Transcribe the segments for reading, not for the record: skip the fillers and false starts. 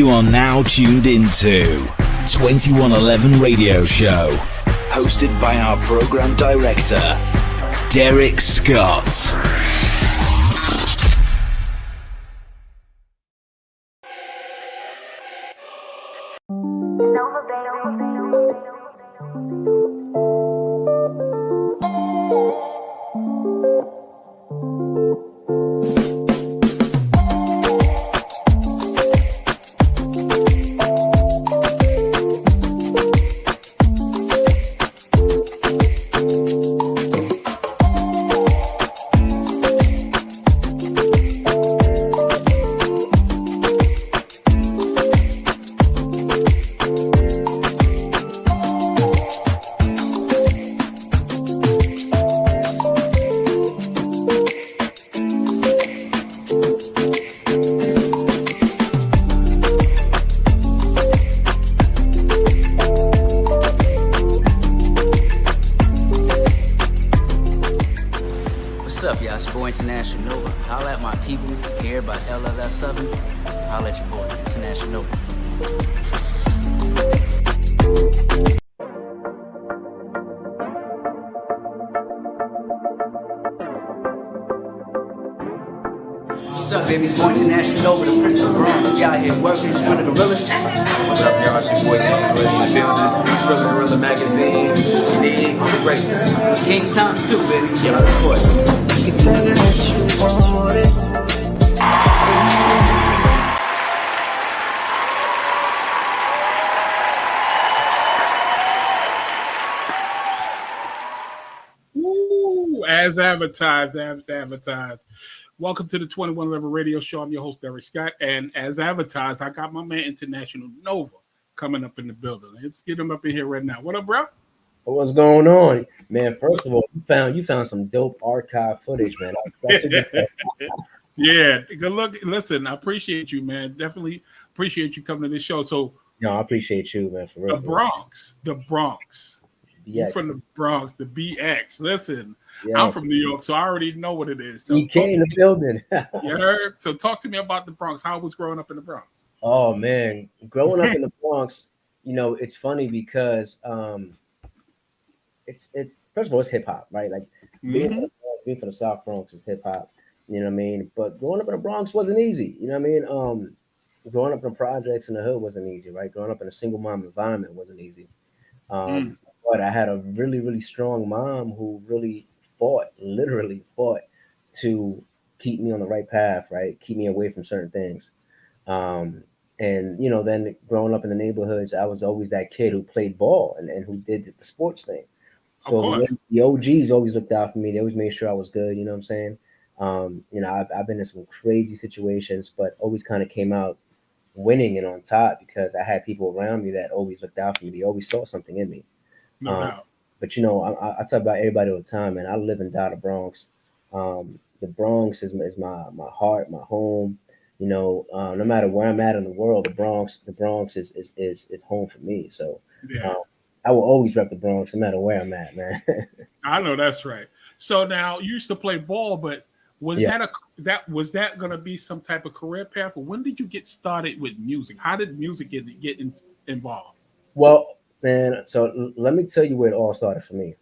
You are now tuned into 2111 Radio Show, hosted by our program director, Derrick Scott. What's up, baby? It's Boy International Nova, the Prince of the Bronx. We out here working, it's one of the realest. What up, y'all? It's your boy James Ready in the building. Skrilla and Rilla magazine. You need on the greatness. King's Times too, baby. Yeah, of course. You tell her that you want it. Woo, as advertised. Welcome to the 2111 Radio Show. I'm your host, Derrick Scott. And as advertised, I got my man International Nova coming up in the building. Let's get him up in here right now. What up, bro? What's going on, man? First of all, you found some dope archive footage, man. Yeah, good look. Listen, I appreciate you, man. Definitely appreciate you coming to this show. So, no, I appreciate you, man. For real, the Bronx. You BX. from the Bronx, the BX. Listen, Yes. I'm from New York, so I already know what it is. So You came in the building. You heard? So talk to me about the Bronx. How was growing up in the Bronx? Oh man, growing up in the Bronx, it's funny because it's first of all, it's hip hop, right? Like being from the South Bronx is hip hop. You know what I mean? But growing up in the Bronx wasn't easy. You know what I mean? Growing up in the projects in the hood wasn't easy, right? Growing up in a single mom environment wasn't easy. But I had a really, really strong mom who literally fought to keep me on the right path, right? Keep me away from certain things. And, then growing up in the neighborhoods, I was always that kid who played ball and who did the sports thing. So the OGs always looked out for me. They always made sure I was good. You know what I'm saying? I've been in some crazy situations, but always kind of came out winning and on top because I had people around me that always looked out for me. They always saw something in me. No doubt. But I talk about everybody all the time, man. I live and die the Bronx. The Bronx is my heart, my home. No matter where I'm at in the world, the Bronx is home for me. So I will always rep the Bronx, no matter where I'm at, man. I know that's right. So now you used to play ball, but was that going to be some type of career path? Or when did you get started with music? How did music get involved? Well, man, so let me tell you where it all started for me.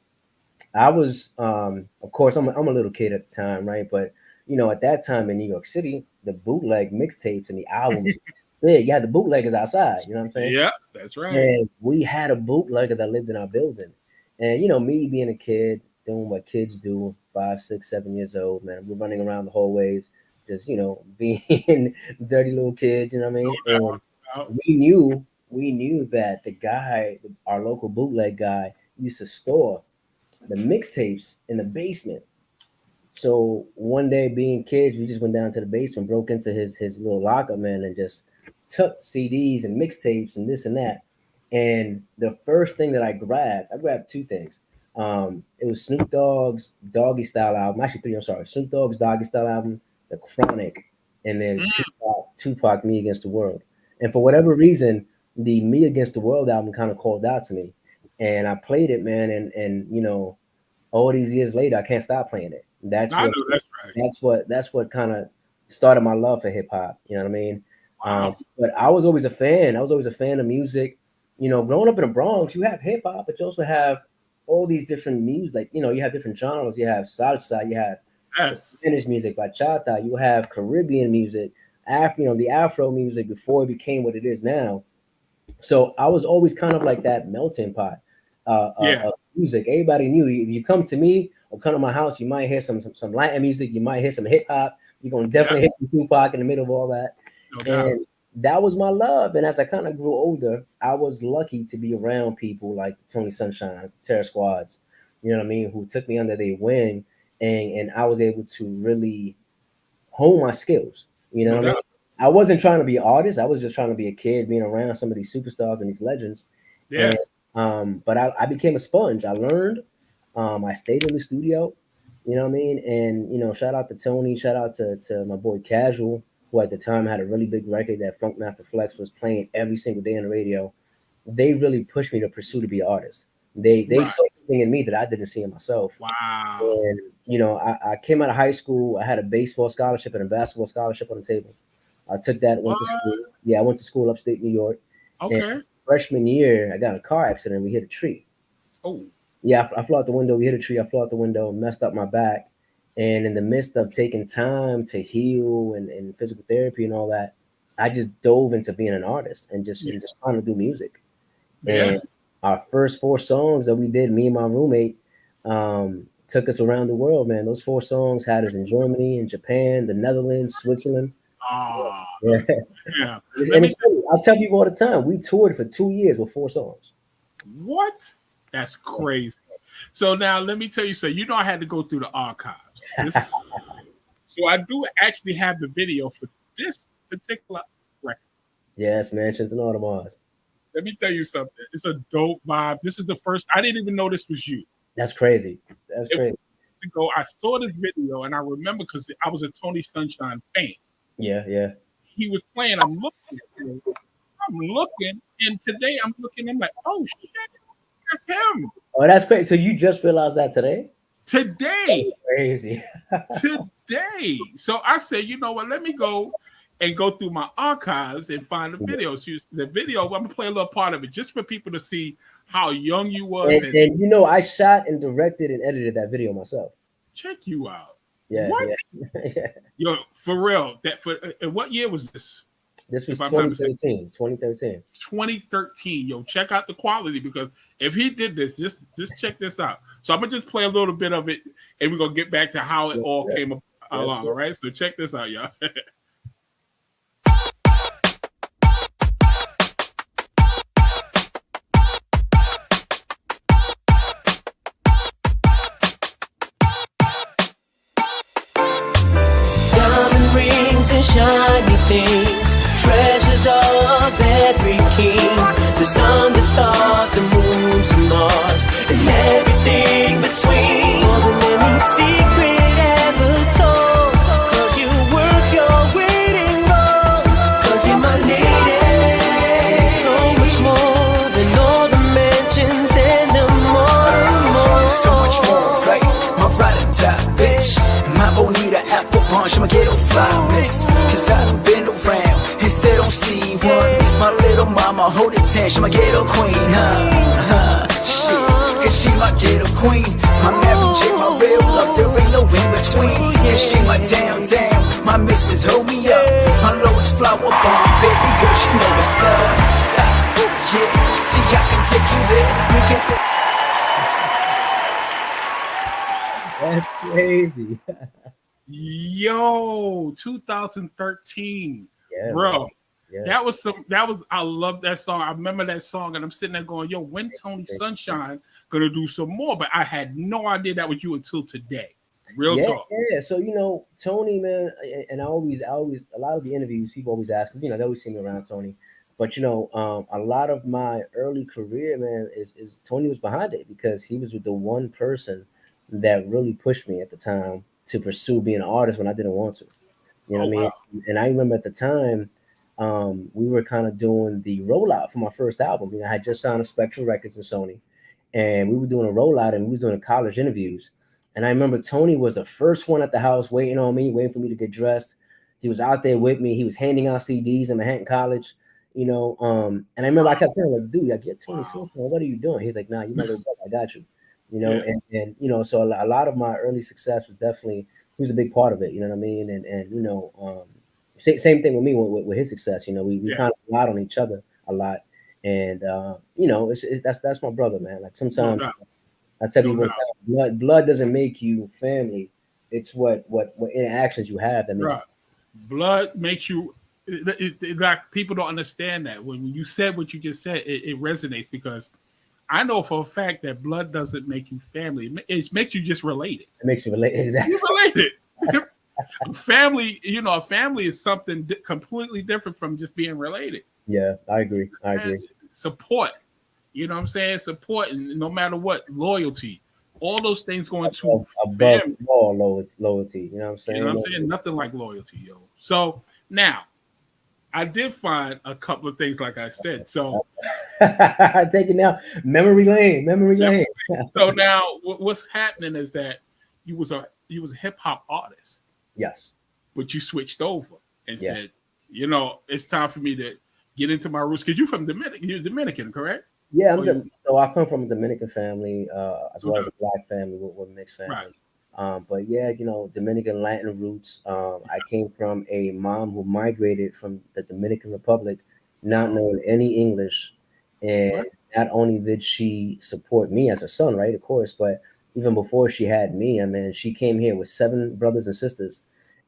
I was, of course, I'm a little kid at the time, right? But at that time in New York City, the bootleg mixtapes and the albums, big. You had the bootleggers outside. You know what I'm saying? Yeah, that's right. And we had a bootlegger that lived in our building. And me being a kid, doing what kids do, 5, 6, 7 years old, man. We're running around the hallways, just being dirty little kids. You know what I mean? And we knew that the guy, our local bootleg guy, used to store the mixtapes in the basement. So one day, being kids, we just went down to the basement, broke into his little locker, man, and just took CDs and mixtapes and this and that. And the first thing that I grabbed two things. It was Snoop Dogg's Doggy Style album. Actually, three. I'm sorry. Snoop Dogg's Doggy Style album, The Chronic, and then Tupac, Me Against the World. And for whatever reason, the Me Against the World album kind of called out to me, and I played it, man. And all these years later, I can't stop playing it. That's what kind of started my love for hip hop. You know what I mean? Wow. But I was always a fan. I was always a fan of music. You know, growing up in the Bronx, you have hip hop, but you also have all these different music. Like, you know, you have different genres. You have salsa, you have Yes. Spanish music, bachata, you have Caribbean music, the Afro music before it became what it is now. So I was always kind of like that melting pot Yeah. of music. Everybody knew if you come to me or come to my house, you might hear some Latin music, you might hear some hip hop. You're gonna definitely hit some Tupac in the middle of all that. No doubt. And that was my love. And as I kind of grew older, I was lucky to be around people like Tony Sunshines, Terror Squads, you know what I mean, who took me under their wing, and I was able to really hone my skills. You know No what I mean? doubt. I wasn't trying to be an artist. I was just trying to be a kid, being around some of these superstars and these legends. Yeah. And but I became a sponge. I learned. I stayed in the studio. You know what I mean? And shout out to Tony. Shout out to my boy Casual, who at the time had a really big record that Funk Master Flex was playing every single day on the radio. They really pushed me to pursue to be an artist. They Right. saw something in me that I didn't see in myself. Wow. And I came out of high school. I had a baseball scholarship and a basketball scholarship on the table. I took that, went to school. Yeah, I went to school upstate New York. Okay. And freshman year, I got in a car accident. We hit a tree. Oh. Yeah, I flew out the window. We hit a tree. I flew out the window, messed up my back. And in the midst of taking time to heal and physical therapy and all that, I just dove into being an artist and just trying to do music. Yeah. And our first 4 songs that we did, me and my roommate, took us around the world, man. Those 4 songs had us in Germany, in Japan, the Netherlands, Switzerland. Ah. Yeah. Yeah. And it's funny. I'll tell people all the time, we toured for 2 years with 4 songs. What? That's crazy. So now let me tell you something. I had to go through the archives. So I do actually have the video for this particular record. Yes, Mansions and Audemars. Let me tell you something. It's a dope vibe. This is the first. I didn't even know this was you. That's crazy. That's crazy. I saw this video and I remember because I was a Tony Sunshine fan. Yeah, yeah. He was playing. I'm looking, and today I'm looking. I'm like, oh shit, that's him. Oh, that's crazy. So you just realized that today? Today. Crazy. Today. So I said, you know what? Let me go through my archives and find the video. So the video, I'm gonna play a little part of it just for people to see how young you was. And I shot and directed and edited that video myself. Check you out. Yeah. What? Yeah. Yo, for real. What year was this? This was 2013. 2013. 2013. Yo, check out the quality because if he did this, just check this out. So I'm gonna just play a little bit of it, and we're gonna get back to how it all came along. All right. So check this out, y'all. Diamond rings and shiny things, treasures of every king. The sun, the stars, the moon to Mars, and everything between. More than any secret ever told, 'cause you work your weight in gold, 'cause you're my lady. So much more than all the mansions and the more. So much more, right? My ride and die, bitch. My bonita apple punch, I'ma get a fly, miss. Cause I've been around and still don't see one. My little mama, hold it down, she might get a queen, shit, cause she might get a queen. My married chick, my real love, there ain't no in between. Yeah, she my down, my missus hold me up. My lowest flower bomb, baby girl, she know what's up. Yeah, see I can take you there, we can take. That's crazy. Yo, 2013, Yeah, bro. Yeah. I love that song. I remember that song, and I'm sitting there going, yo, when Tony Sunshine gonna do some more? But I had no idea that was you until today. Real talk. Yeah. So Tony, man, and I always a lot of the interviews people always ask, because they always see me around Tony. But a lot of my early career, man, is Tony was behind it, because he was the one person that really pushed me at the time to pursue being an artist when I didn't want to. You know what I mean? Wow. And I remember at the time, we were kind of doing the rollout for my first album. I had just signed a Spectral Records and Sony, and we were doing a rollout, and we was doing college interviews. And I remember Tony was the first one at the house waiting on me, waiting for me to get dressed. He was out there with me. He was handing out CDs in Manhattan College, you know. And I remember I kept telling him, like, dude, like, you're 26, man. What are you doing? He's like, nah, you my little brother. I got you, you know. And you know, so a lot of my early success was definitely, he was a big part of it, you know what I mean? And you know, same thing with me with his success. You know, we kind of relied on each other a lot. And you know, that's my brother, man. Like sometimes I tell people, blood doesn't make you family. It's what interactions you have that make blood makes you. Like people don't understand that when you said what you just said, it resonates because I know for a fact that blood doesn't make you family. It makes you just related. It makes you related. Exactly. You're related. Family, you know, a family is something completely different from just being related. Yeah, I agree. I agree. Support, you know what I'm saying? Support, and no matter what, loyalty, all those things going to above all loyalty. You know what I'm saying? You know what I'm saying? Nothing like loyalty, yo. So now, I did find a couple of things, like I said. So take it now, memory lane. So now, what's happening is that you was a hip hop artist. Yes. But you switched over and said, you know, it's time for me to get into my roots. Because you're from Dominican. You're Dominican, correct? Yeah, so I come from a Dominican family, as well as a Black family with a mixed family. Right. But yeah, you know, Dominican Latin roots. I came from a mom who migrated from the Dominican Republic, not knowing any English. And not only did she support me as her son, right, of course, but even before she had me, I mean, she came here with 7 brothers and sisters,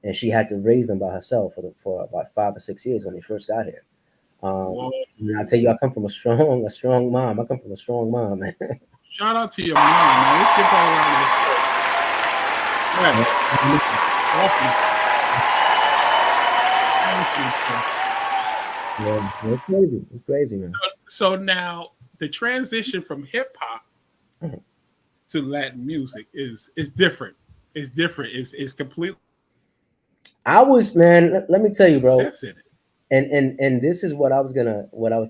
and she had to raise them by herself for about 5 or 6 years when they first got here. And I tell you, I come from a strong mom. I come from a strong mom, man. Shout out to your mom, man. Let's get that around there. It's crazy, man. So now the transition from hip hop to Latin music is different. It's different. It's completely. I was, man. Let me tell you, bro. And this is what I was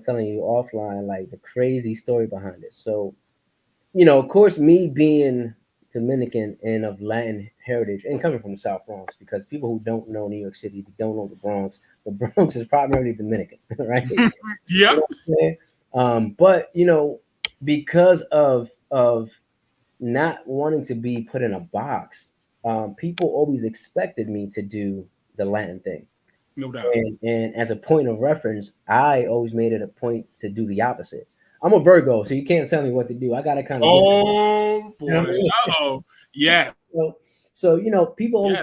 telling you offline, like the crazy story behind it. So, you know, of course, me being Dominican and of Latin heritage and coming from the South Bronx, because people who don't know New York City, don't know the Bronx is primarily Dominican, right? Yeah. You know, but you know, because of not wanting to be put in a box, people always expected me to do the Latin thing. No doubt. And as a point of reference, I always made it a point to do the opposite. I'm a Virgo, so you can't tell me what to do. I gotta kind of. Oh boy! You know I mean? Yeah. So you know, people always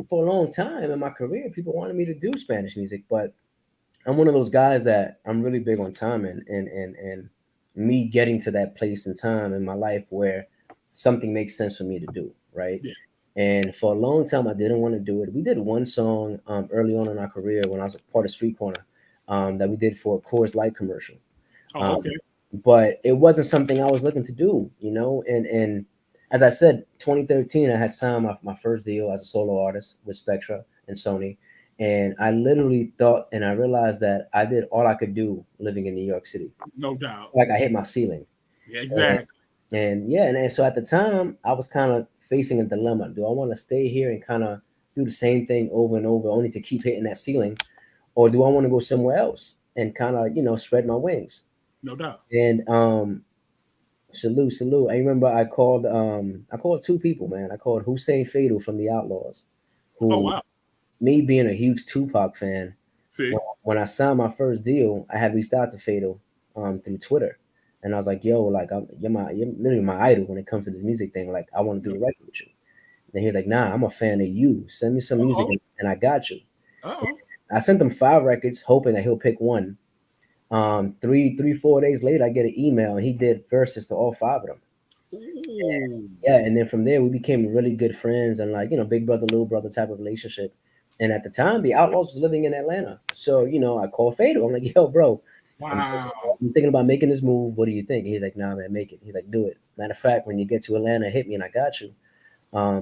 for a long time in my career, people wanted me to do Spanish music, but I'm one of those guys that I'm really big on time and me getting to that place in time in my life where something makes sense for me to do, right? Yeah. And for a long time, I didn't want to do it. We did one song early on in our career when I was a part of Street Corner that we did for a Coors Light commercial. Okay. But it wasn't something I was looking to do, you know. And as I said, 2013, I had signed my first deal as a solo artist with Spectra and Sony. And I literally thought, and I realized that I did all I could do living in New York City. No doubt. Like I hit my ceiling. Yeah, exactly. And so at the time, I was kind of facing a dilemma. Do I want to stay here and kind of do the same thing over and over, only to keep hitting that ceiling? Or do I want to go somewhere else and kind of, you know, spread my wings? No doubt. And salute. I remember I called 2 people, man. I called Hussein Fatal from the Outlaws. Who, me being a huge Tupac fan, when I signed my first deal, I had reached out to Fatal through Twitter. And I was like, yo, like you're literally my idol when it comes to this music thing. Like, I want to do a record with you. And he was like, nah, I'm a fan of you. Send me some music and I got you. I sent him 5 records, hoping that he'll pick one. 4 days later, I get an email and he did verses to all 5 of them. And then from there we became really good friends and, like, you know, big brother, little brother type of relationship. And at the time, the Outlaws was living in Atlanta. So, you know, I called Fatal. I'm like, yo, bro, I'm thinking about making this move. What do you think? He's like, nah, man, make it. He's like, do it. Matter of fact, when you get to Atlanta, hit me and I got you.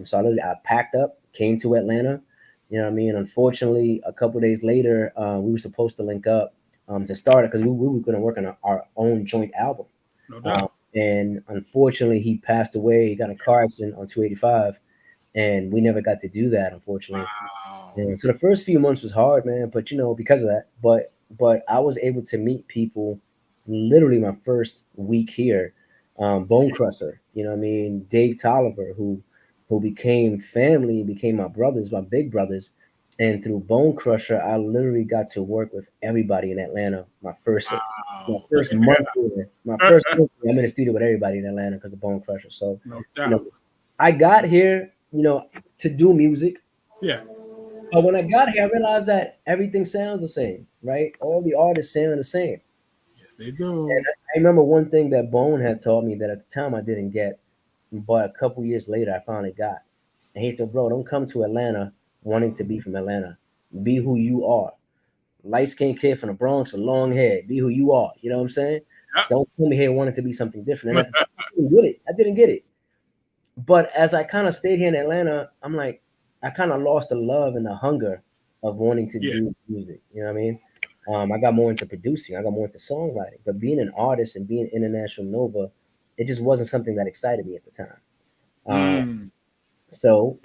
So I packed up, came to Atlanta. You know what I mean? Unfortunately, a couple of days later, we were supposed to link up to start it because we were going to work on our own joint album. No doubt. And unfortunately, he passed away. He got in a car accident on 285, and we never got to do that, unfortunately. Wow. And so the first few months was hard, man. But because of that, but I was able to meet people. Literally, my first week here, Bone Crusher. You know what I mean? Dave Tolliver, who became family, became my brothers, my big brothers. And through Bone Crusher, I literally got to work with everybody in Atlanta. My first month here, my first month, I'm in the studio with everybody in Atlanta because of Bone Crusher. So, No doubt. I got here, to do music. Yeah. But when I got here, I realized that everything sounds the same, right? All the artists sound the same. Yes, they do. And I remember one thing that Bone had taught me that at the time I didn't get, but a couple years later I finally got. And he said, "Bro, don't come to Atlanta wanting to be from Atlanta. Be who you are. Light skinned kid from the Bronx with long hair. Be who you are." You know what I'm saying? Yeah. Don't come here wanting to be something different. And at the time, I didn't get it. I didn't get it. But as I kind of stayed here in Atlanta, I'm like, I kind of lost the love and the hunger of wanting to do music. You know what I mean? I got more into producing. I got more into songwriting. But being an artist and being international Nova, it just wasn't something that excited me at the time. So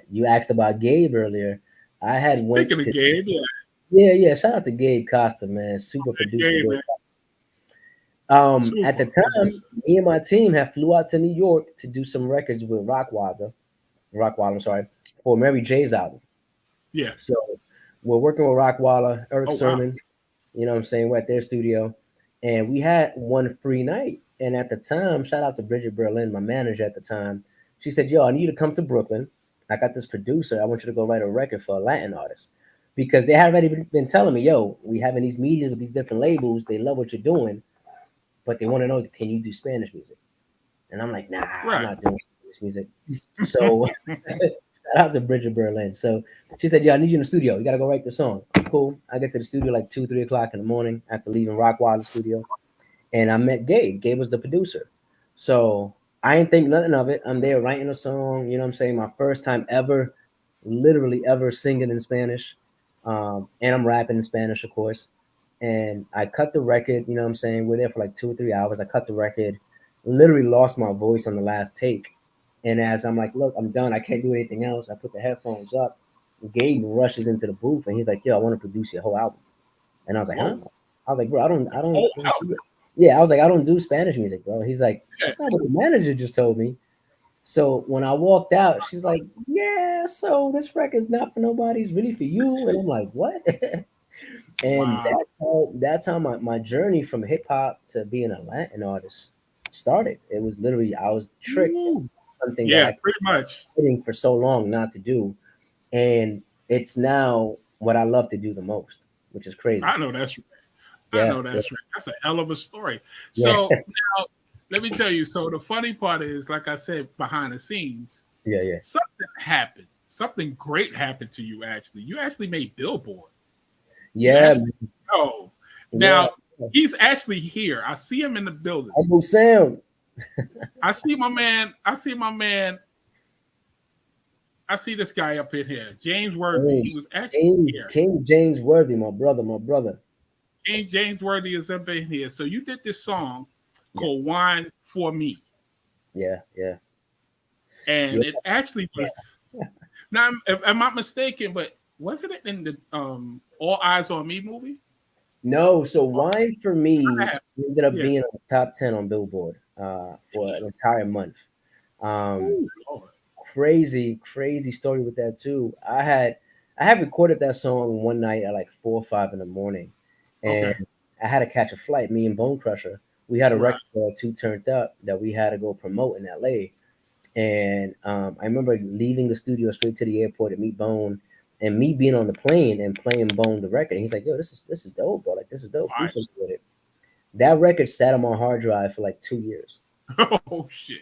you asked about Gabe earlier. I had Speaking of Gabe, yeah. Shout out to Gabe Costa, man. Super producer. Gabe, man. At the time, me and my team had flew out to New York to do some records with Rockwilder, I'm sorry, for Mary J's album. Yeah. So we're working with Rockwilder, Eric Sermon. Wow. You know what I'm saying? We're at their studio, and we had one free night. And at the time, shout out to Bridget Berlin, my manager at the time. She said, "Yo, I need you to come to Brooklyn. I got this producer. I want you to go write a record for a Latin artist." Because they had already been telling me, "Yo, we having these meetings with these different labels. They love what you're doing, but they want to know, can you do Spanish music?" And I'm like, "Nah, I'm not doing Spanish music." So shout out to Bridget Berlin. So she said, "Yo, I need you in the studio. You got to go write the song." Cool. I get to the studio like 2, 3 o'clock in the morning after leaving Rockwilder's studio. And I met Gabe. Gabe was the producer. So I didn't think nothing of it. I'm there writing a song. You know what I'm saying? My first time ever, literally ever singing in Spanish. And I'm rapping in Spanish, of course. And I cut the record. You know what I'm saying? We're there for like 2 or 3 hours. I cut the record. Literally lost my voice on the last take. And as I'm like, "Look, I'm done. I can't do anything else." I put the headphones up. Gabe rushes into the booth and he's like, "Yo, I want to produce your whole album." And I was like, "Huh?" I was like, "Bro, I don't yeah, I was like, I don't do Spanish music, bro." He's like, "That's not what the manager just told me." So when I walked out, she's like, "Yeah, so this record's not for nobody, it's really for you." And I'm like, "What?" And that's how my journey from hip hop to being a Latin artist started. It was literally, I was tricked into something that I pretty much waiting for so long not to do. And it's now what I love to do the most, which is crazy. I know that's right. Yeah, right. That's a hell of a story. So now, let me tell you. So the funny part is, like I said, behind the scenes, something happened. Something great happened to you. Actually, you actually made Billboard. Yeah. Now he's actually here. I see him in the building. Sound. I see my man. I see this guy up in here, James Worthy. He was actually here. King James Worthy, my brother. James Worthy is up in here. So you did this song called "Wine for Me." Yeah. And it actually was. Now, am I mistaken? But wasn't it in the All Eyes on Me movie? No. So "Wine for Me" ended up being on the top 10 on Billboard for an entire month. Crazy story with that too. I had recorded that song one night at like 4 or 5 in the morning, and I had to catch a flight. Me and Bone Crusher, we had a record or two turned up that we had to go promote in LA. And I remember leaving the studio straight to the airport to meet Bone, and me being on the plane and playing Bone the record. And he's like, "Yo, this is dope, bro. Like, this is dope. Do something with it." That record sat on my hard drive for like 2 years. Oh shit!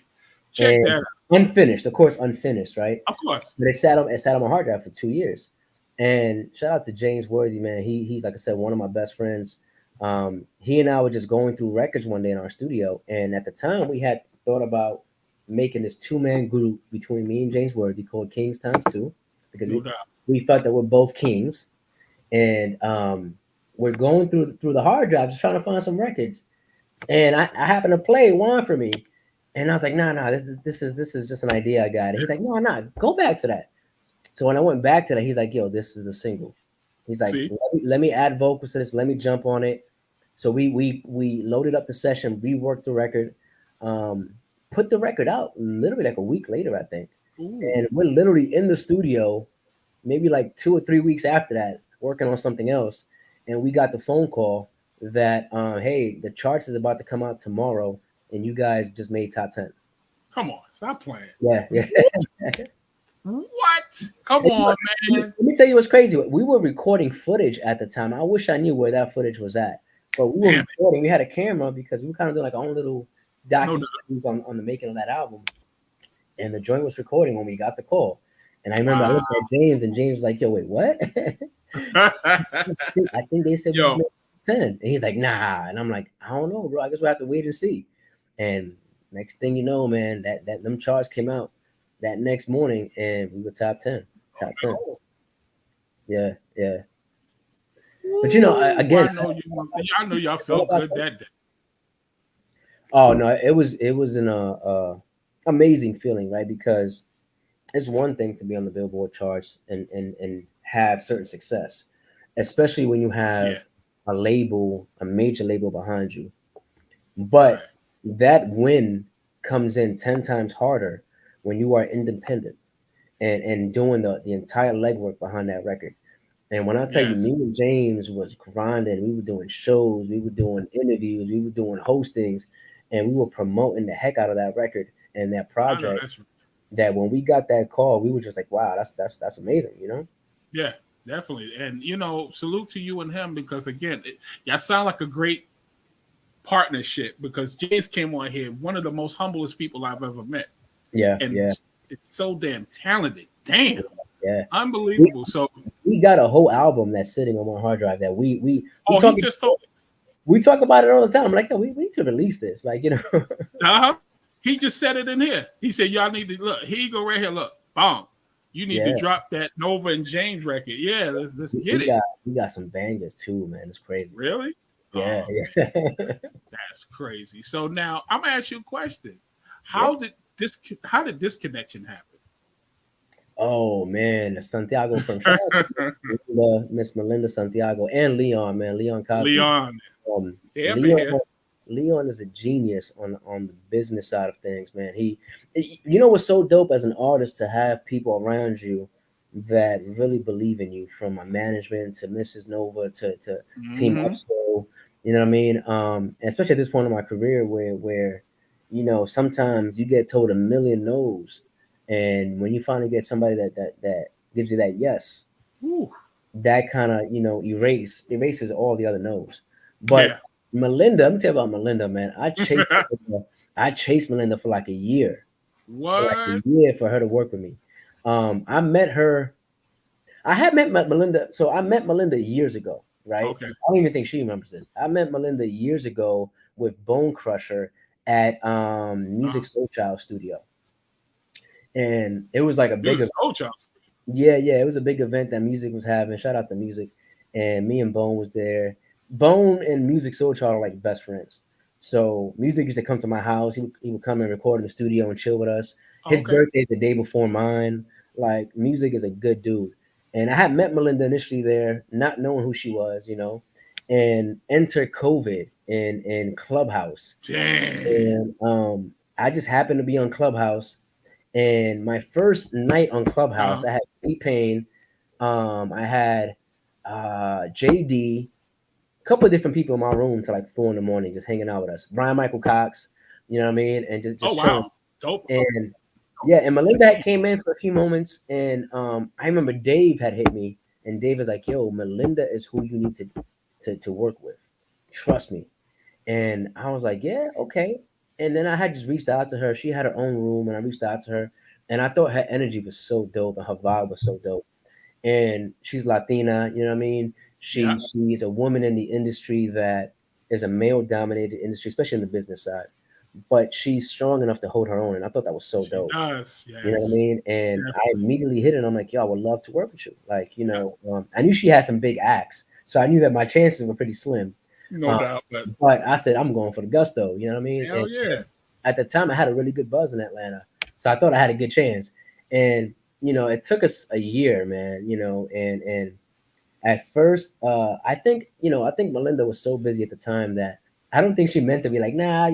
Check that out. Unfinished, of course, unfinished, right? Of course. But it sat on my hard drive for 2 years. And shout out to James Worthy, man. He's like I said, one of my best friends. He and I were just going through records one day in our studio, and at the time we had thought about making this 2-man group between me and James Worthy called Kings Times 2, because we felt that we're both kings, and we're going through the hard drive just trying to find some records, and I happened to play "Wine for Me," and I was like, "Nah, this is just an idea I got." And he's like, "No, go back to that." So when I went back to that, he's like, yo, this is a single. He's like, See? let me add vocals to this. Let me jump on it. So we loaded up the session, reworked the record, put the record out literally like a week later, I think. Ooh. And we're literally in the studio, maybe like 2 or 3 weeks after that, working on something else. And we got the phone call that, hey, the charts is about to come out tomorrow, and you guys just made top 10. Come on, stop playing. Yeah. What? Come on, man. Let me tell you what's crazy. We were recording footage at the time. I wish I knew where that footage was at. But we were recording. We had a camera because we were kind of doing like our own little documentary on the making of that album. And the joint was recording when we got the call. And I remember I looked at James, and James was like, yo, wait, what? I think they said we just made 10. And he's like, nah. And I'm like, I don't know, bro. I guess we'll have to wait and see. And next thing you know, man, that them charts came out that next morning, and we were top 10. Top 10. Yeah. But you know, again, I know y'all felt good that day. Oh no, it was an amazing feeling, right? Because it's one thing to be on the Billboard charts and have certain success, especially when you have a major label behind you. But that win comes in 10 times harder when you are independent and doing the entire legwork behind that record. And when I tell you, me and James was grinding, we were doing shows, we were doing interviews, we were doing hostings, and we were promoting the heck out of that record and that project. That when we got that call, we were just like, wow, that's amazing, you know? Yeah, definitely. And, you know, salute to you and him because, again, y'all sound like a great partnership because James came on here, one of the most humblest people I've ever met. Yeah, and yeah. It's so damn talented. Damn. Yeah. Unbelievable. So we got a whole album that's sitting on my hard drive that we talk, he just told us. We talk about it all the time. I'm like, yo, we need to release this. Like, you know. He just said it in here. He said, y'all need to look. Here you go right here. Look, boom. You need to drop that Nova and James record. Yeah, let's get it. We got some bangers too, man. It's crazy. Really? Yeah. That's crazy. So now I'm gonna ask you a question. How did this connection happen? Oh man, Santiago from Miss Melinda Santiago and Leon, man. Leon Cosby. Leon is a genius on the business side of things, man. You know what's so dope as an artist to have people around you that really believe in you, from my management to Mrs. Nova to Team Upscale. You know what I mean? Especially at this point in my career where you know, sometimes you get told a million no's, and when you finally get somebody that gives you that yes, that kind of, you know, erases all the other no's. But Melinda, let me tell you about Melinda, man. I chased Melinda for like a year. What? For like a year for her to work with me. I met her. I had met Melinda. So I met Melinda years ago, right? Okay. I don't even think she remembers this. I met Melinda years ago with Bone Crusher at Music Soul Child Studio. And it was like a big event. Yeah, it was a big event that Music was having. Shout out to Music. And me and Bone was there. Bone and Music Soul Child are like best friends. So Music used to come to my house. He would come and record in the studio and chill with us. His birthday the day before mine. Like, Music is a good dude. And I had met Melinda initially there, not knowing who she was, you know, and enter COVID in Clubhouse. Dang. And I just happened to be on Clubhouse. And my first night on Clubhouse, I had T-Pain, I had JD, a couple of different people in my room till like 4 a.m, just hanging out with us. Brian Michael Cox, you know what I mean? And just chilling. Dope. And and Melinda came in for a few moments, and I remember Dave had hit me, and Dave was like, yo, Melinda is who you need to work with. Trust me. And I was like, yeah, okay. And then I had just reached out to her. She had her own room, and I reached out to her, and I thought her energy was so dope and her vibe was so dope. And she's Latina, you know what I mean? She's a woman in the industry that is a male-dominated industry, especially in the business side. But she's strong enough to hold her own, and I thought that was so dope. Yes. You know what I mean? And I immediately hit it. And I'm like, yo, I would love to work with you. Like, you know, I knew she had some big acts, so I knew that my chances were pretty slim. No doubt. But I said, I'm going for the gusto. You know what I mean? Hell yeah. At the time, I had a really good buzz in Atlanta, so I thought I had a good chance. And it took us a year, man. And at first, I think Melinda was so busy at the time that I don't think she meant to be like, nah.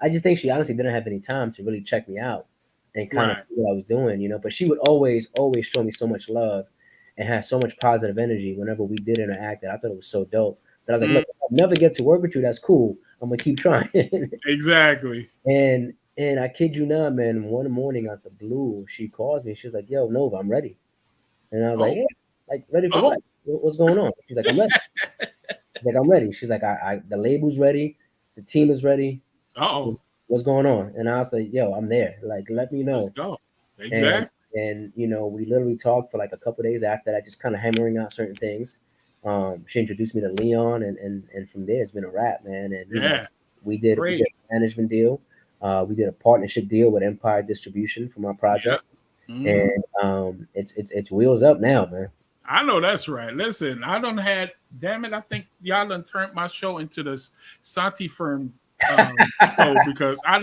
I just think she honestly didn't have any time to really check me out and kind of Right. see what I was doing. But she would always show me so much love and had so much positive energy whenever we did interact. That I thought it was so dope. That I was like, look, if I never get to work with you, that's cool. I'm gonna keep trying. Exactly. And I kid you not, man. One morning out the blue, she calls me. She was like, "Yo, Nova, I'm ready." And I was like, Oh. "Yeah, like ready for what? What's going on?" She's like, "I'm ready." Like, I'm ready. She's like, I the label's ready, the team is ready. Uh-oh. What's going on? And I was like, yo, I'm there. Like, let me know. Let's go. Exactly. And we literally talked for like a couple days after that, just kind of hammering out certain things. She introduced me to Leon, and from there it's been a wrap, man. And we did a management deal. We did a partnership deal with Empire Distribution for my project, and it's wheels up now, man. I know that's right. Listen, I done had, damn it, I think y'all done turned my show into this Santi Firm show because I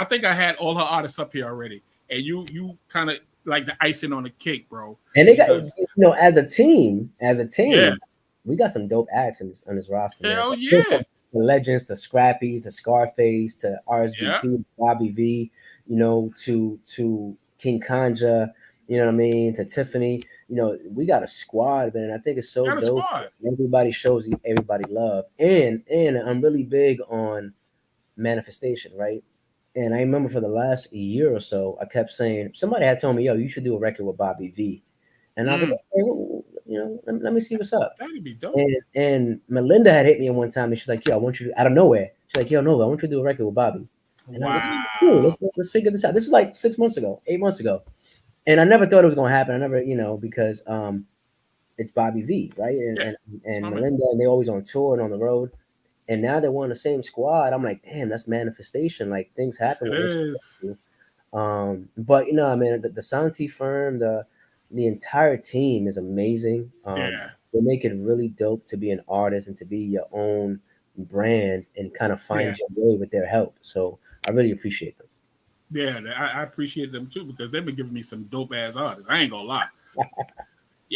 think I had all her artists up here already. And you kind of like the icing on the cake, bro. And they got, as a team, yeah. we got some dope acts on this roster. Hell man. yeah. The legends, to Scrappy, to Scarface, to RSVP, Bobby V, to King Kanja, you know what I mean, to Tiffany. We got a squad, man. I think it's so dope. Everybody shows everybody love. And I'm really big on manifestation, right? And I remember for the last year or so, I kept saying, somebody had told me, yo, you should do a record with Bobby V. And I was like, okay, let me see what's up. That'd be dope. And Melinda had hit me at one time, and she's like, yo, I want you to, out of nowhere, she's like, yo, Nova, I want you to do a record with Bobby. And I was like, cool, let's figure this out. This is like 8 months ago. And I never thought it was going to happen. I never, because it's Bobby V, right? And Melinda, and they're always on tour and on the road. And now they're on the same squad. I'm like, damn, that's manifestation. Like, things happen. But I mean, the Santi Firm, the entire team is amazing. They make it really dope to be an artist and to be your own brand and kind of find your way with their help. So I really appreciate them. Yeah, I appreciate them too because they've been giving me some dope ass artists. I ain't gonna lie.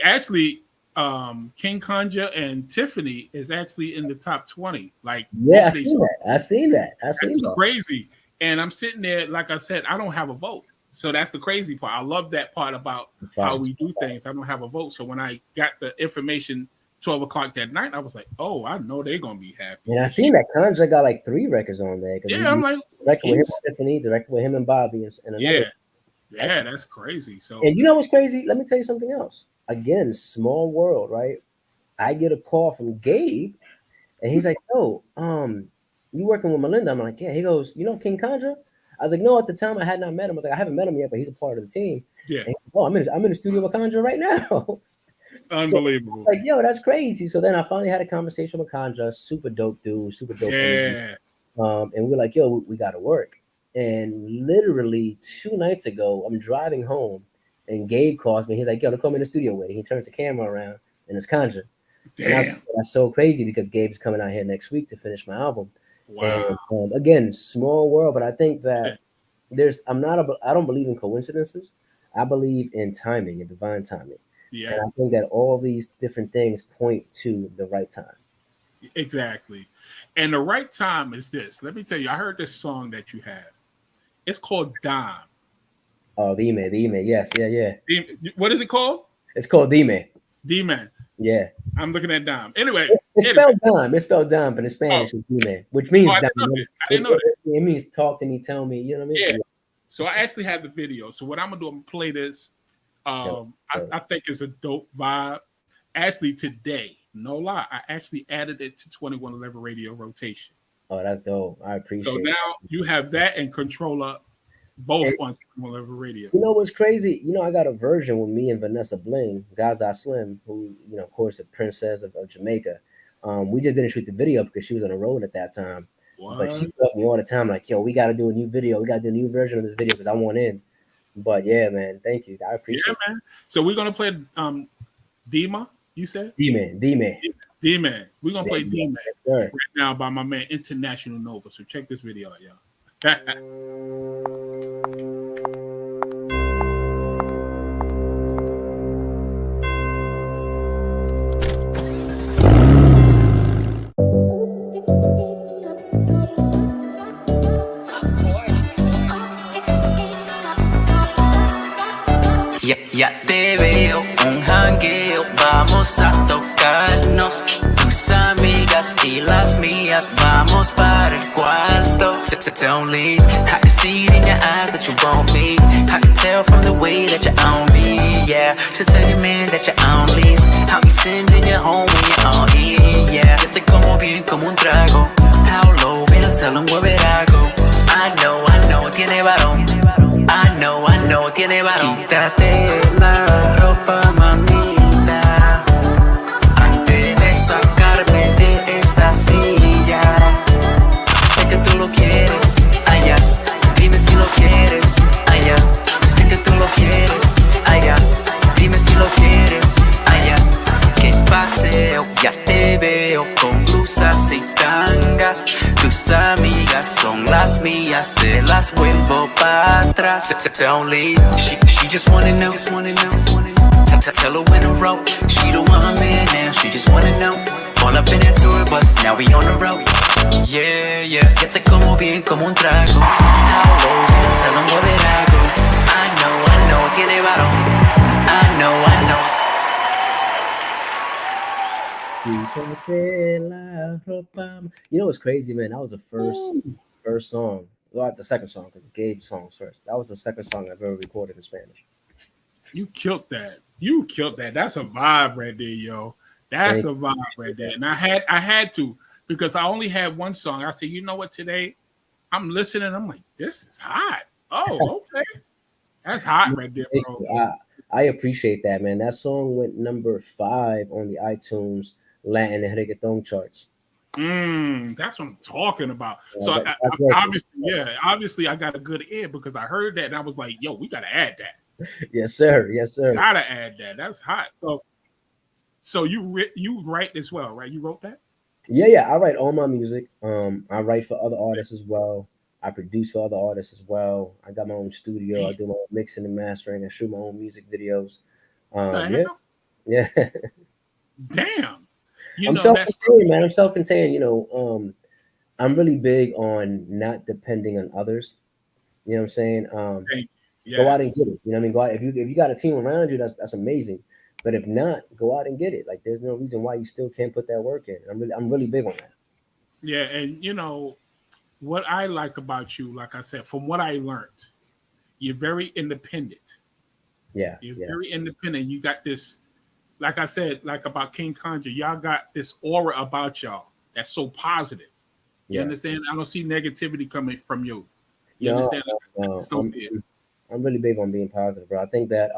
Actually, King Kanja and Tiffany is actually in the top 20. Like, yeah, I seen that. That's crazy. And I'm sitting there, like I said, I don't have a vote. So that's the crazy part. I love that part about how we do things. I don't have a vote. So when I got the information 12 o'clock that night, I was like, oh, I know they're gonna be happy. And I seen that Kanja got like 3 records on there. Yeah, I'm like, the record with him and Tiffany, the record with him and Bobby, and another. Yeah, that's crazy. So, and you know what's crazy? Let me tell you something else. Again, small world, right? I get a call from Gabe, and he's like, "Yo, you working with Melinda?" I'm like, "Yeah." He goes, "You know King Kanja?" I was like, "No." At the time, I had not met him. I was like, "I haven't met him yet, but he's a part of the team." Yeah. And he's like, "Oh, I'm in the studio with Kanja right now." Unbelievable. So, like, yo, that's crazy. So then I finally had a conversation with Kanja, super dope dude, super dope. Yeah. And we're like, "Yo, we got to work." And literally 2 nights ago, I'm driving home, and Gabe calls me. He's like, "Yo, look, come in the studio with." He turns the camera around, and it's Kanja. Damn, that's so crazy because Gabe's coming out here next week to finish my album. Wow. And, again, small world, but I think that I don't believe in coincidences. I believe in timing and divine timing. Yeah. And I think that all these different things point to the right time. Exactly. And the right time is this. Let me tell you, I heard this song that you have. It's called Dime. Oh, D-Man. Yes. Yeah. What is it called? It's called D-Man. D-Man. Yeah. I'm looking at Dime. Anyway. It's spelled Dime. It's spelled Dime, but in Spanish it's D-Man, which means I didn't know that. It means talk to me, tell me, you know what I mean? Yeah. So I actually have the video. So what I'm going to do, I'm going to play this. I think it's a dope vibe. Actually, today, no lie, I actually added it to 2111 radio rotation. Oh, that's dope. I appreciate it. So now you have that and Controller both on 2111 radio. You know what's crazy? I got a version with me and Vanessa Bling, Gaza Slim, who, of course, the princess of Jamaica. We just didn't shoot the video because she was on the road at that time. What? But she calls me all the time like, yo, we got to do a new video. We got to do a new version of this video because I want in. But yeah, man, thank you. I appreciate it. Man. So we're going to play Dima, you said? D-Man. We're going to play D-Man right now by my man, International Nova. So check this video out, y'all. Ya te veo, un jangueo, vamos a tocarnos. Tus amigas y las mías, vamos para el cuarto. Don't leave, I can see it in your eyes that you want me. I can tell from the way that you're on me, yeah. So tell your man that you're on lease. I'll be sending you home when you're on E, yeah. Yo te como bien como un trago. How low, pero tell him where I go. I know, tiene varón. I know, tiene varón. Quítate la ropa, mamita, antes de sacarme de esta silla. Sé que tú lo quieres, allá. Dime si lo quieres, allá. Sé que tú lo quieres, allá. Dime si lo quieres, allá. Que paseo, ya te veo con blusas y tangas. Tus amigas son las mías, te las vuelvo para atrás. Don't leave, she just wanna know. Tell her when to roll. She don't want my man now, she just wanna know. All up in that tour bus, now we on the road. Yeah, yeah, ya te como bien como un trago. How low, tell him where I go. I know, tiene varón. I know. You know what's crazy, man? That was the first song. Well, the second song, because Gabe's song was first. That was the second song I've ever recorded in Spanish. You killed that. That's a vibe right there, yo. That's a vibe right there. And I had to, because I only had one song. I said, you know what, today I'm listening. I'm like, this is hot. Oh, okay. That's hot right there, bro. I appreciate that, man. That song went number 5 on the iTunes Latin and reggaeton charts. That's what I'm talking about. Yeah, So that's obviously I got a good ear because I heard that and I was like, yo, we gotta add that. Yes, sir. Gotta add that. That's hot. So you write as well, right? You wrote that? Yeah. I write all my music. I write for other artists as well. I produce for other artists as well. I got my own studio. I do my own mixing and mastering. I shoot my own music videos. Yeah. Damn. I'm self-contained, man. I'm self-contained. I'm really big on not depending on others. You know what I'm saying? Go out and get it. You know what I mean? Go out. If you got a team around you, that's amazing. But if not, go out and get it. Like, there's no reason why you still can't put that work in. I'm really big on that. Yeah, and what I like about you, like I said, from what I learned, you're very independent. Yeah. You're very independent. You got this, like I said, like about King Conjure, y'all got this aura about y'all that's so positive. You understand? I don't see negativity coming from you. You understand? I'm really big on being positive, bro. I think that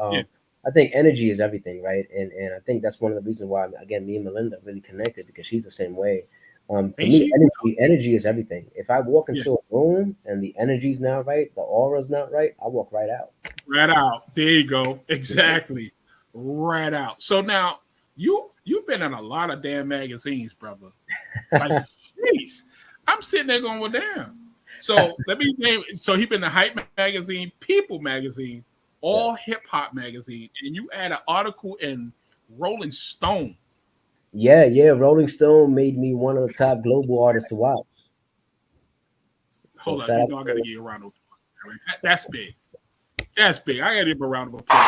I think energy is everything, right? And I think that's one of the reasons why, again, me and Melinda really connected, because she's the same way. For me, energy is everything. If I walk into a room and the energy's not right, the aura's not right, I walk right out. Right out. There you go. Exactly. Right out. So now you've been in a lot of damn magazines, brother. Like, jeez. I'm sitting there going, well, damn. So let me name. So he been in Hype magazine, People magazine, All Hip Hop magazine, and you had an article in Rolling Stone. Yeah. Rolling Stone made me one of the top global artists to watch. Hold on, I gotta give you a round of applause. That's big. That's big. I gotta give a round of applause.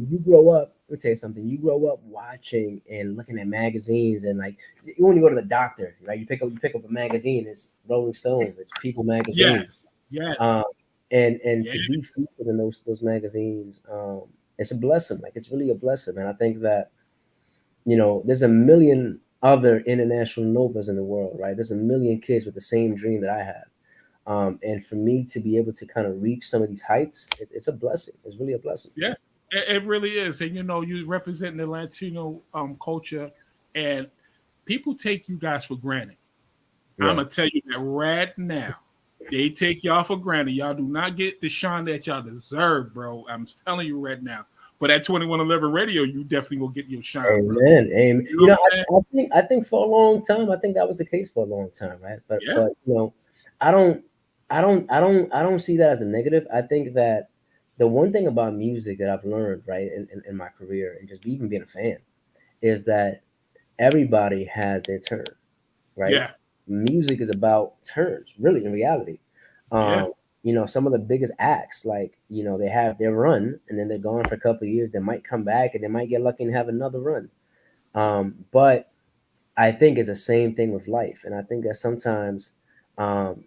You grow up. Let me tell you something. You grow up watching and looking at magazines, and like when you go to the doctor, right? You pick up a magazine. It's Rolling Stone. It's People magazine. Yes. And to be featured in those magazines, it's a blessing. Like, it's really a blessing, man. I think that there's a million other international novas in the world, right? There's a million kids with the same dream that I have. And for me to be able to kind of reach some of these heights, it's a blessing. It's really a blessing. Yeah, it really is. And you represent the Latino culture, and people take you guys for granted. I'm gonna tell you that right now. They take y'all for granted. Y'all do not get the shine that y'all deserve, bro. I'm telling you right now. But at 2111 Radio, you definitely will get your shine. Amen. Bro. Amen. I think for a long time, I think that was the case for a long time, right? But I don't see that as a negative. I think that the one thing about music that I've learned, right, in my career, and just even being a fan, is that everybody has their turn. right? Yeah. Music is about turns, really, in reality. Yeah. You know, some of the biggest acts, like, you know, they have their run and then they're gone for a couple of years. They might come back and they might get lucky and have another run. But I think it's the same thing with life. And I think that sometimes um,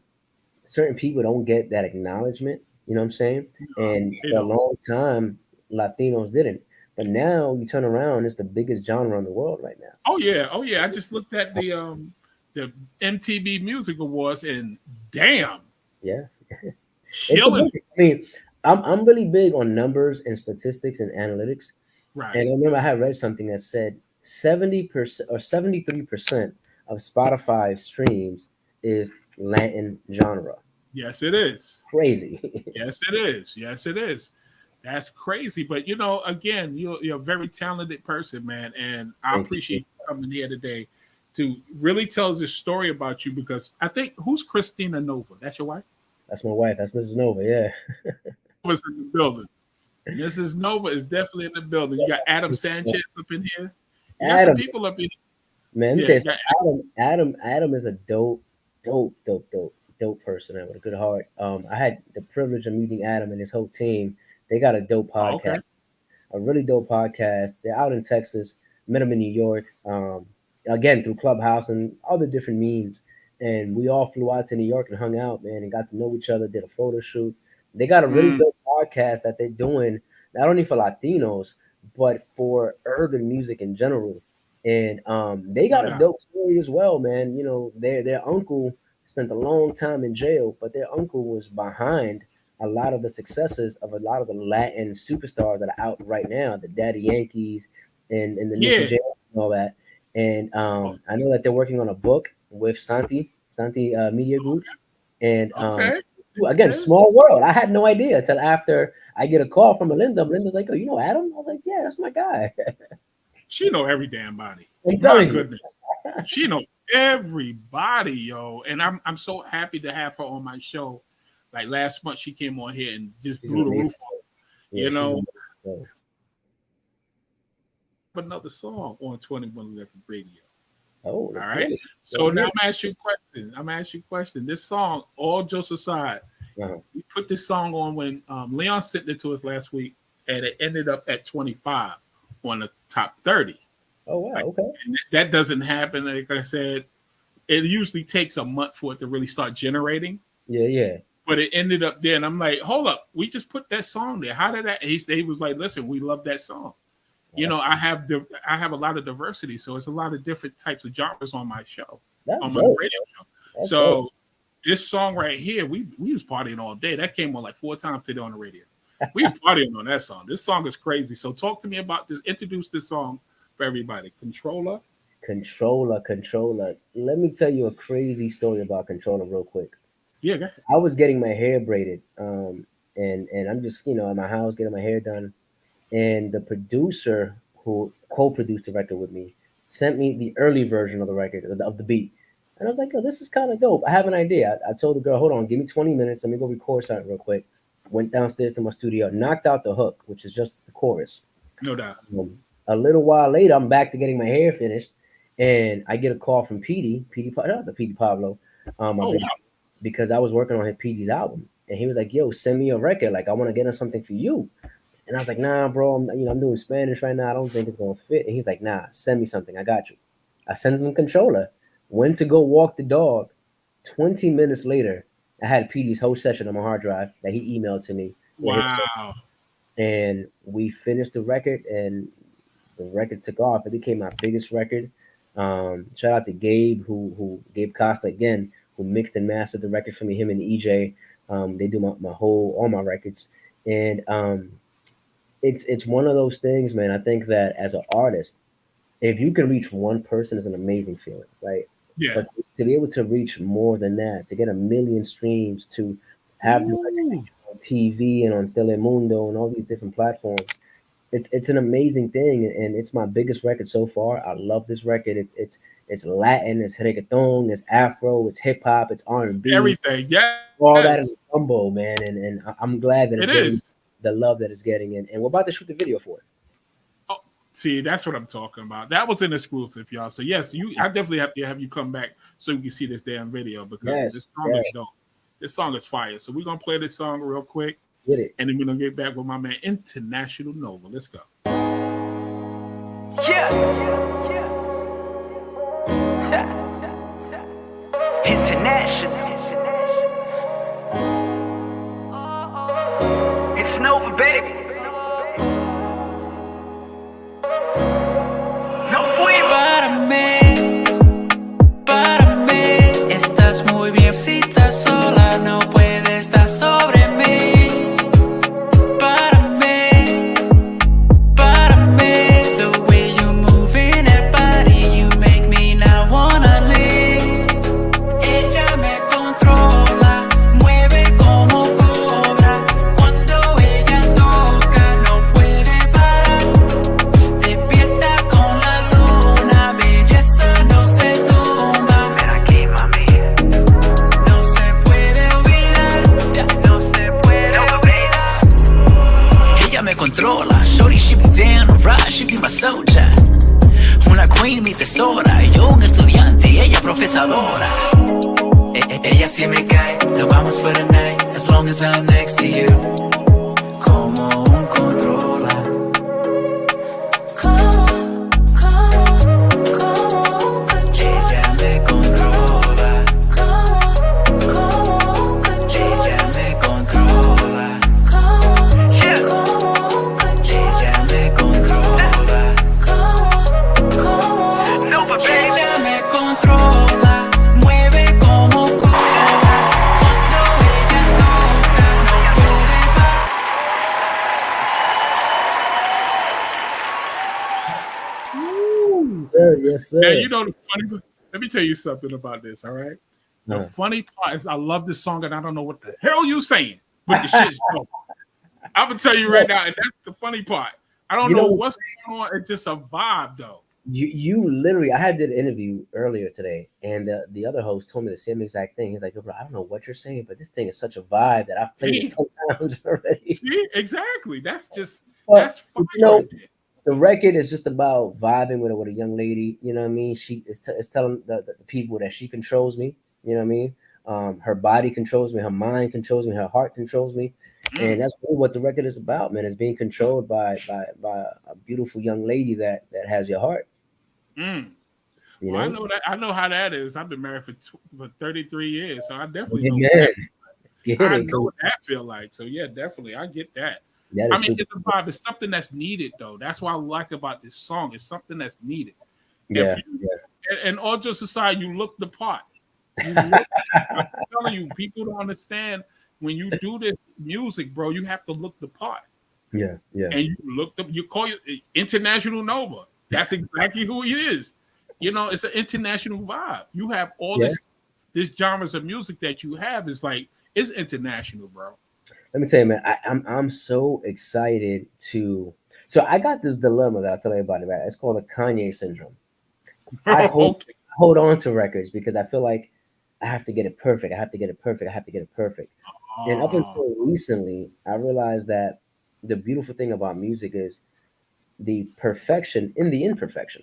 certain people don't get that acknowledgement, you know what I'm saying? And You for a know. long time, Latinos didn't. But now you turn around, it's the biggest genre in the world right now. Oh yeah. Oh yeah. I just looked at the MTV Music Awards and damn, Yeah. It's the killing it. biggest. I mean, I'm really big on numbers and statistics and analytics. Right. And I remember I had read something that said 70% or 73% of Spotify streams is Latin genre. Yes, it is. Crazy. Yes, it is. Yes, it is. That's crazy. But you know, again, you're a very talented person, man, and I Thank you. appreciate you coming here today to really tell us this story about you because I think who's Christina Nova? That's your wife? That's my wife. That's Mrs. Nova. Yeah. Nova's in the building. Mrs. Nova is definitely in the building. You got Adam Sanchez up in here. You got some Adam, people up in man, let me here. tell Yeah, you you got something. Adam is a dope person, man, with a good heart. I had the privilege of meeting Adam and his whole team. They got a dope oh, okay. podcast, a really dope podcast. They're out in Texas. Met them in New York, again through Clubhouse and other different means. And we all flew out to New York and hung out, man, and got to know each other. Did a photo shoot. They got a really Mm, dope podcast that they're doing not only for Latinos but for urban music in general. And they no got a doubt. dope story as well, man. You know, their uncle spent a long time in jail, but their uncle was behind a lot of the successes of a lot of the Latin superstars that are out right now, the Daddy Yankees and the Nicky Yeah. Jam and all that. And Oh, I know that they're working on a book with Santi Media Group. And okay. again, Okay. small world. I had no idea until after I get a call from Melinda. Melinda's like, "Oh, you know Adam?" I was like, "Yeah, that's my guy." She know every damn body. I'm My telling you. goodness. She know everybody, yo. And I'm so happy to have her on my show. Like last month, she came on here and just She's an blew the amazing roof soul. off. Yeah, You she's know, amazing soul. another song on 2111 Radio. Oh, All let's right. get it. So Let's now get I'm gonna ask you a question. This song, all jokes aside, it. Uh-huh. we put this song on when Leon sent it to us last week, and it ended up at 25 on the top 30. Oh wow, Like, okay. and that doesn't happen. Like I said, it usually takes a month for it to really start generating. Yeah, yeah. But it ended up there, and I'm like, hold up, we just put that song there. How did that? He was like, listen, we love that song. You know, I have a lot of diversity, so it's a lot of different types of genres on my show, That's on my dope. radio show. That's So dope. this song right here, we was partying all day. That came on like 4 times today on the radio. We were partying on that song. This song is crazy. So talk to me about this. Introduce this song for everybody. Controller. Controller. Let me tell you a crazy story about Controller real quick. Yeah, go ahead. I was getting my hair braided, and I'm just, you know, at my house getting my hair done. And the producer who co-produced the record with me sent me the early version of the record of the beat, and I was like, "Oh, this is kind of dope. I have an idea." I told the girl, "Hold on, give me 20 minutes. Let me go record something real quick." Went downstairs to my studio, knocked out the hook, which is just the chorus. No doubt. A little while later, I'm back to getting my hair finished, and I get a call from Petey Pablo, Oh wow. because I was working on Petey's album, and he was like, "Yo, send me a record. Like, I want to get on something for you." And I was like, "Nah, bro. I'm doing Spanish right now. I don't think it's gonna fit." And he's like, "Nah, send me something. I got you." I sent him Controller. Went to go walk the dog. 20 minutes later, I had Petey's whole session on my hard drive that he emailed to me. Wow. And we finished the record, and the record took off. It became my biggest record. Shout out to Gabe, who Gabe Costa again, who mixed and mastered the record for me. Him and EJ, they do all my records, and it's one of those things, man. I think that as an artist, if you can reach one person, is an amazing feeling, right? Yeah. But to be able to reach more than that, to get 1 million streams, to have the record Ooh. on TV and on Telemundo and all these different platforms, it's an amazing thing, and it's my biggest record so far. I love this record. It's Latin, it's reggaeton, it's Afro, it's hip hop, it's R&B, Everything. Yes. all that in a combo, man. And I'm glad that It it's getting is. the love that it's getting. And we're about to shoot the video for it. Oh, See, that's what I'm talking about. That was an exclusive, y'all. So yes, I definitely have to have you come back so you can see this damn video because this song is dope. This song is fire. So we're gonna play this song real quick, Get it. and then we're gonna get back with my man International Nova. Let's go. International. It's Nova, baby. No fui. Para mí, estás muy bien. Si estás sola, no puedes estar sobre mí. Para mí, the way you move in that body, you make me not wanna leave. Ella me controla, mueve como cobra. Cuando ella toca, no puede parar. Despierta con la luna, belleza no se tumba. Ven aquí, mami. No se puede olvidar, No se puede olvidar. Ella me controla, shorty, she be down to ride, she be my soldier. Una queen, mi tesora, yo un estudiante, ella profesadora. Ella sí me cae, nos vamos for the night, as long as I'm next to you. Como un controla. Ella me controla. Ella me controla. Ella me controla. Nova, baby. ella me controla, mueve como cobra. Cuando ella toca, no puede parar. Sir, yes, sir. Now you know the funny. Let me tell you something about this. All right. The Yeah. funny part is I love this song and I don't know what the hell you saying, but the shit's dope. I'm gonna tell you right now, and that's the funny part. I don't You know know- what's going on. It's just a vibe, though. You literally, I had did an interview earlier today, and the other host told me the same exact thing. He's like, "Yo, bro, I don't know what you're saying, but this thing is such a vibe that I've played it 10 times already." See, exactly. That's just Well, that's fire. you know, right there. the record is just about vibing with a young lady. You know what I mean? She is it's telling the people that she controls me. You know what I mean? Her body controls me, her mind controls me, her heart controls me, and that's really what the record is about, man. It's being controlled by a beautiful young lady that has your heart. Mm. You Well, I know? know that. I know how that is. I've been married for 33 years, so I definitely know. Yeah, What get I it. know what that feel like. So yeah, definitely, I get that. That I is mean, super. it's a vibe. It's something that's needed, though. That's what I like about this song. It's something that's needed. Yeah, If you, yeah. and all just aside, you look the part. I'm telling you, people don't understand when you do this music, bro. You have to look the part, Yeah, yeah. and you look the. You call it International Nova. That's exactly who he is. You know, it's an international vibe. You have all this genres of music that you have is like it's international, bro. Let me tell you, man, I'm so excited to. So I got this dilemma that I'll tell everybody about. It's called the Kanye syndrome. I hold on to records because I feel like I have to get it perfect. I have to get it perfect. I have to get it perfect. And up until recently, I realized that the beautiful thing about music is the perfection in the imperfection.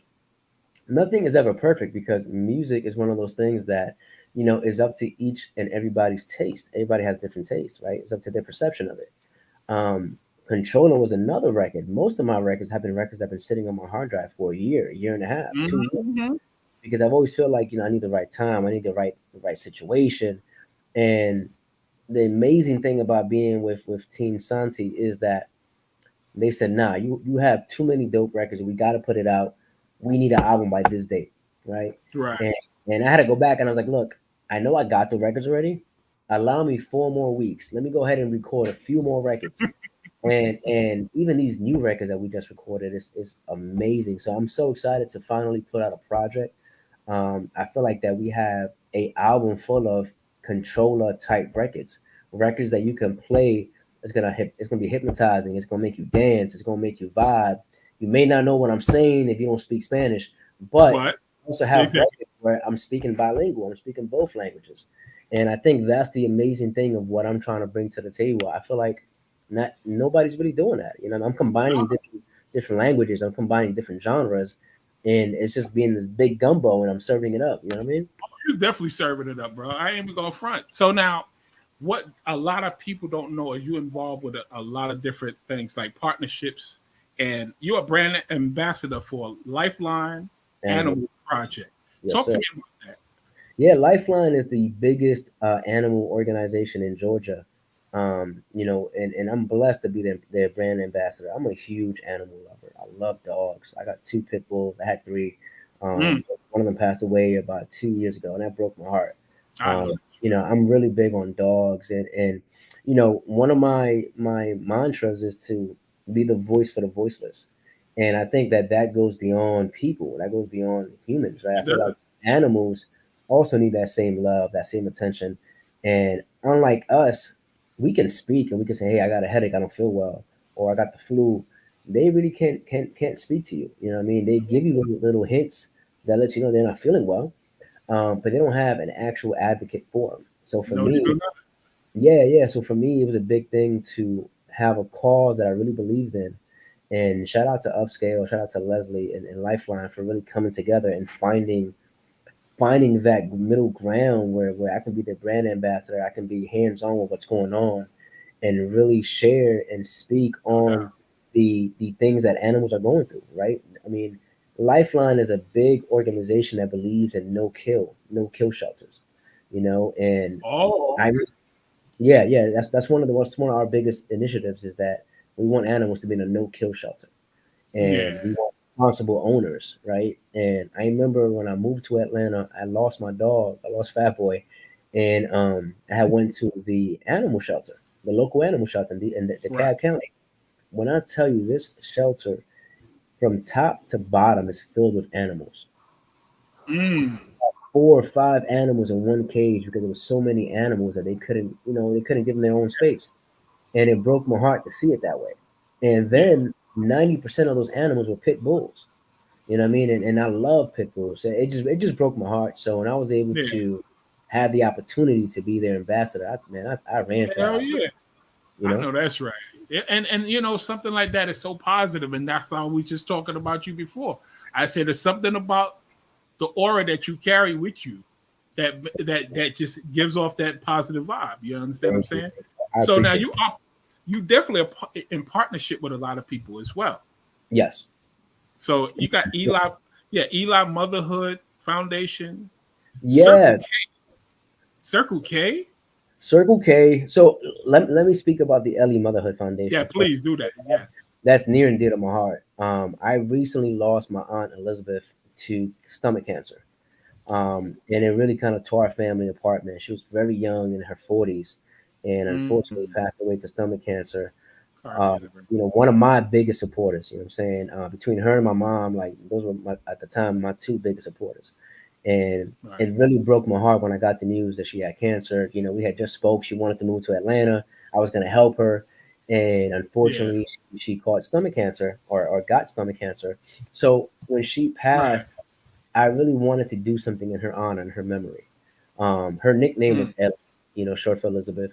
Nothing is ever perfect because music is one of those things that is up to each and everybody's taste. Everybody has different tastes, right? It's up to their perception of it. Controller was another record. Most of my records have been records that have been sitting on my hard drive for a year and a half, 2 years, because I've always felt like I need the right time, I need the right situation. And the amazing thing about being with Team Santi is that they said, "Nah, you have too many dope records. We got to put it out. We need an album by this date, right?" Right. And I had to go back and I was like, "Look, I know I got the records already. Allow me 4 more weeks. Let me go ahead and record a few more records." and even these new records that we just recorded is amazing. So I'm so excited to finally put out a project. I feel like that we have a album full of controller type records that you can play. It's gonna be hypnotizing. It's gonna make you dance. It's gonna make you vibe. You may not know what I'm saying if you don't speak Spanish, but I also have records where I'm speaking bilingual. I'm speaking both languages, and I think that's the amazing thing of what I'm trying to bring to the table. I feel like nobody's really doing that. I'm combining different languages. I'm combining different genres, and it's just being this big gumbo, and I'm serving it up. You know what I mean? You're definitely serving it up, bro. I ain't even going front. So now, what a lot of people don't know is you involved with a lot of different things like partnerships, and you're a brand ambassador for Lifeline Animal Project. Yes, Talk sir. to me about that. Yeah, Lifeline is the biggest animal organization in Georgia. And I'm blessed to be their brand ambassador. I'm a huge animal lover. I love dogs. I got 2 Pitbulls. I had 3. One of them passed away about 2 years ago, and that broke my heart. I'm really big on dogs, and one of my mantras is to be the voice for the voiceless, and I think that goes beyond people. That goes beyond humans, right? I feel like animals also need that same love, that same attention, and unlike us, we can speak and we can say, "Hey, I got a headache. I don't feel well," or "I got the flu." They really can't speak to you. You know what I mean? They give you little hints that let you know they're not feeling well, but they don't have an actual advocate for them. So for No, you do me, not. yeah. So for me, it was a big thing to have a cause that I really believed in. And shout out to Upscale, shout out to Leslie and Lifeline for really coming together and finding that middle ground where I can be the brand ambassador, I can be hands on with what's going on, and really share and speak on the things that animals are going through. Right? I mean, Lifeline is a big organization that believes in no kill shelters. And Oh, I yeah, that's one of our biggest initiatives is that we want animals to be in a no kill shelter, and yeah. we want responsible owners, right? And I remember when I moved to Atlanta, I lost my dog. I lost Fat Boy, and I had went to the animal shelter, the local animal shelter in the Right. Cobb County. When I tell you this shelter, from top to bottom, is filled with animals. Mm. 4 or 5 animals in one cage because there was so many animals that they couldn't give them their own space, and it broke my heart to see it that way. And Yeah. then 90% of those animals were pit bulls. You know what I mean? And I love pit bulls. So it just broke my heart. So when I was able Yeah. to have the opportunity to be their ambassador, I ran to that Hell opportunity. yeah. You I know? know that's right. Yeah, and something like that is so positive, and that's how we just talking about you before. I said there's something about the aura that you carry with you that just gives off that positive vibe. You understand what I'm Thank you. saying? I So now appreciate it. you definitely are in partnership with a lot of people as well. Yes. So you got Eli, yeah, Eli Motherhood Foundation, Circle Yeah. K, Circle K. Circle K. So let me speak about the Ellie Motherhood Yeah, Foundation first. please do that. Yes. That's near and dear to my heart. I recently lost my aunt Elizabeth to stomach cancer. And it really kind of tore our family apart, man. She was very young in her 40s and unfortunately Mm. passed away to stomach cancer. Sorry to hear that, bro. One of my biggest supporters, you know what I'm saying? Between her and my mom, like those were at the time my 2 biggest supporters. And Right. it really broke my heart when I got the news that she had cancer. We had just spoke. She wanted to move to Atlanta. I was going to help her. And Yeah. unfortunately, she caught stomach cancer or got stomach cancer. So when she Right. passed, I really wanted to do something in her honor and her memory. Her nickname Mm. was Ellie, short for Elizabeth.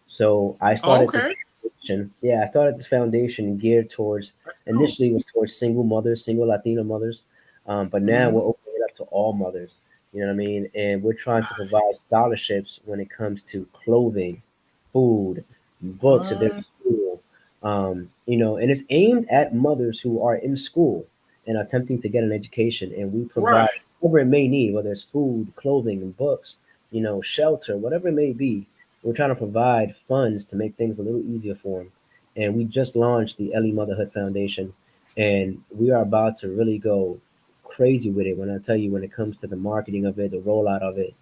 So I Oh, started this okay. foundation. Yeah, I started this foundation geared towards That's dope. initially it was towards single mothers, single Latina mothers, but now Mm-hmm. we're opening it up to all mothers. You know what I mean? And we're trying to provide scholarships when it comes to clothing, food, books if they're in What? school. And it's aimed at mothers who are in school and attempting to get an education, and we provide Right. whatever it may need, whether it's food, clothing, and books, shelter, whatever it may be. We're trying to provide funds to make things a little easier for them. And we just launched the Ellie Motherhood Foundation, and we are about to really go crazy with it. When I tell you, when it comes to the marketing of it, the rollout of it,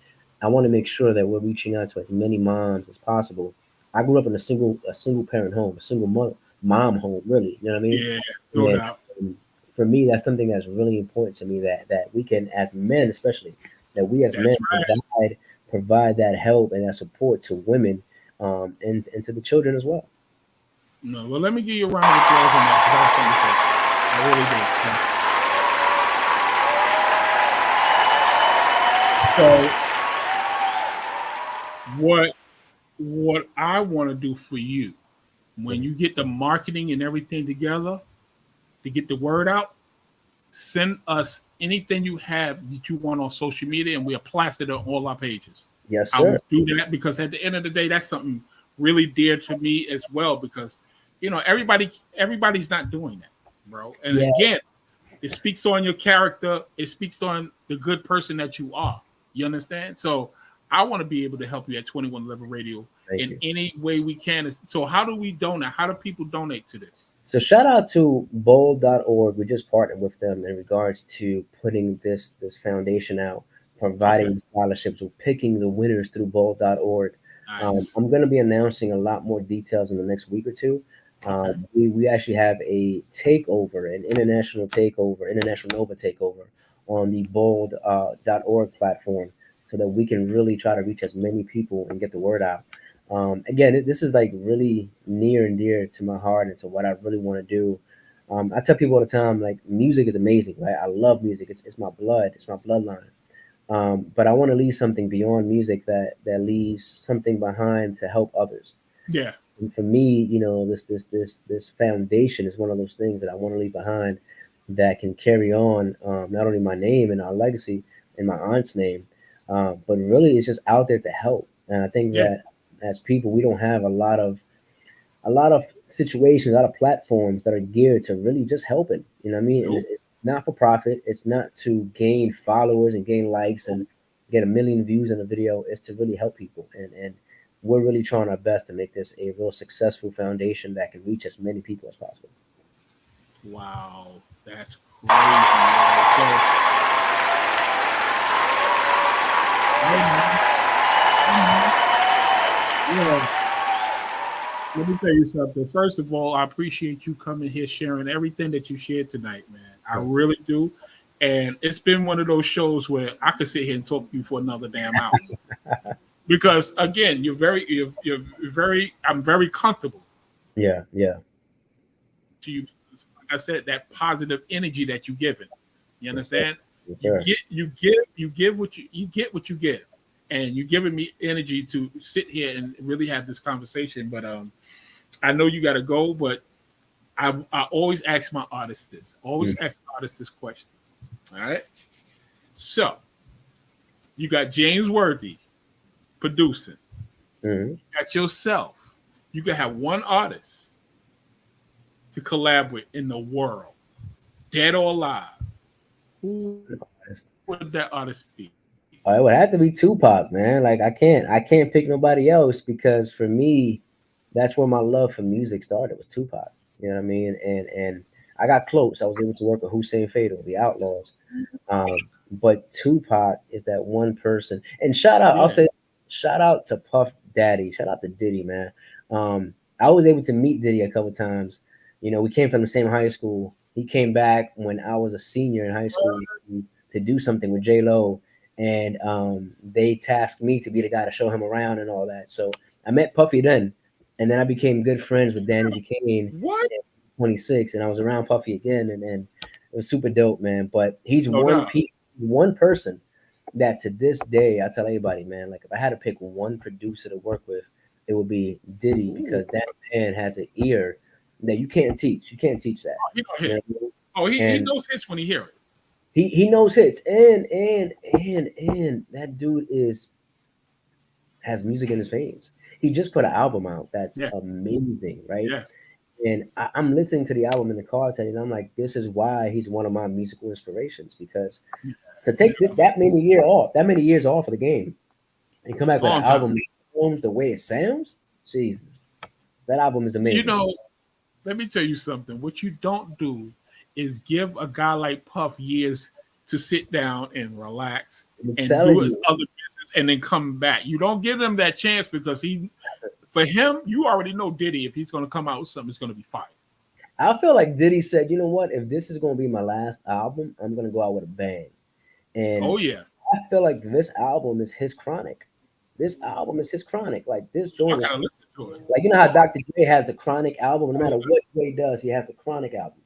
I want to make sure that we're reaching out to as many moms as possible. I grew up in a single parent home, a single mom home, really. You know what I mean? Yeah. No And doubt. for me, that's something that's really important to me that we can, as men, especially, that we as men That's right. provide that help and that support to women, and to the children as well. No. Well, let me give you a round of applause on that because I have something to say. I really do. So what I want to do for you when you get the marketing and everything together, to get the word out, send us anything you have that you want on social media, and we'll plaster it on all our pages. Yes, I sir. will do that because at the end of the day, that's something really dear to me as well. Because everybody's not doing that, bro. And Yeah. again, it speaks on your character. It speaks on the good person that you are. You understand? So I want to be able to help you at 2111 Radio in any way we can. So how do we donate? How do people donate to this? So shout out to bold.org. We just partnered with them in regards to putting this foundation out, providing scholarships. We're picking the winners through bold.org. Nice. I'm going to be announcing a lot more details in the next week or two. We actually have a takeover, an international Nova takeover on the bold.org platform so that we can really try to reach as many people and get the word out. Again, this is like really near and dear to my heart and to what I really want to do. I tell people all the time, like, music is amazing, right? I love music. It's my blood. It's my bloodline. But I want to leave something beyond music that leaves something behind to help others. Yeah. And for me, this foundation is one of those things that I want to leave behind that can carry on not only my name and our legacy and my aunt's name, but really it's just out there to help. And I think that as people, we don't have a lot of situations, a lot of platforms that are geared to really just helping. You know what I mean? And it's not for profit. It's not to gain followers and gain likes and get 1 million views on a video. It's to really help people. And we're really trying our best to make this a real successful foundation that can reach as many people as possible. Wow, that's crazy. Man. Let me tell you something. First of all, I appreciate you coming here, sharing everything that you shared tonight, man. I really do. And it's been one of those shows where I could sit here and talk to you for another damn hour. Because again, you're very I'm very comfortable. Yeah. To you, like I said, that positive energy that you give it. You understand? Yes, you give what you get what you give. And you're giving me energy to sit here and really have this conversation. But I know you got to go, but I always ask my artists this. Always ask artists this question. All right? So, you got James Worthy producing. You got yourself. You can have one artist to collab with in the world, dead or alive. Who would that artist be? It would have to be Tupac, man. Like I can't pick nobody else because for me, that's where my love for music started, was Tupac. You know what I mean? And I got close. I was able to work with Hussein Fatal, the Outlaws. But Tupac is that one person. And I'll say shout out to Puff Daddy. Shout out to Diddy, man. I was able to meet Diddy a couple times. You know, we came from the same high school. He came back when I was a senior in high school to do something with J-Lo. And they tasked me to be the guy to show him around and all that. So I met Puffy then, and then I became good friends with Danny Duquesne. What? 26, and I was around Puffy again, and it was super dope, man. But he's one person that to this day I tell anybody, man, like if I had to pick one producer to work with, it would be Diddy, because that man has an ear that you can't teach. You can't teach that. He knows hits when he hears it. He knows hits, and that dude has music in his veins. He just put an album out that's amazing, right? Yeah. And I'm listening to the album in the car today, and I'm like, this is why he's one of my musical inspirations, because to take that many years off of the game and come back with an album that sounds the way it sounds, Jesus, that album is amazing. You know, let me tell you something. What you don't do is give a guy like Puff years to sit down and relax and do his other business and then come back. You don't give him that chance because for him, you already know Diddy, if he's going to come out with something, it's going to be fire. I feel like Diddy said, you know what, if this is going to be my last album, I'm going to go out with a bang. And I feel like this album is his chronic. Like this joint is, like, you know how Dr. Dre has the Chronic album, no matter what Dre does, he has the Chronic album.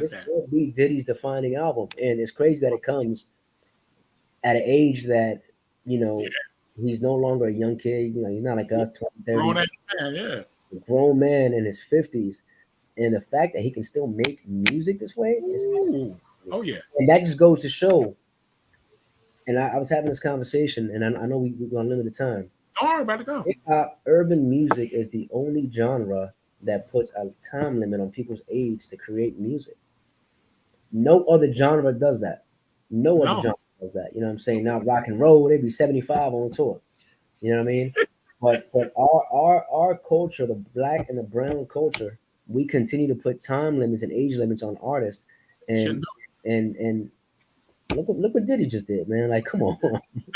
This will be Diddy's defining album, and it's crazy that it comes at an age that, you know, he's no longer a young kid. You know, he's not like us, 20, 30s. Grown man in his 50s, And the fact that he can still make music this way is, oh yeah, and that just goes to show. And I was having this conversation, and I know we're on limited time. don't worry about it. Go. Hip hop, urban music is the only genre that puts a time limit on people's age to create music. No other genre does that. No other genre does that. You know what I'm saying? Now rock and roll, they'd be 75 on tour. You know what I mean? But our culture, the black and the brown culture, we continue to put time limits and age limits on artists, and look what Diddy just did, man. Like, come on.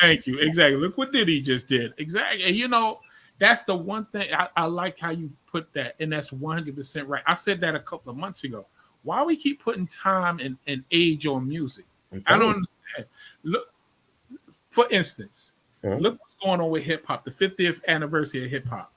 Thank you. Exactly. Look what Diddy just did. Exactly. And you know, that's the one thing I like how you put that, and that's 100% right. I said that a couple of months ago. Why we keep putting time and age on music? I don't understand. Look, for instance, look what's going on with hip hop, the 50th anniversary of hip hop.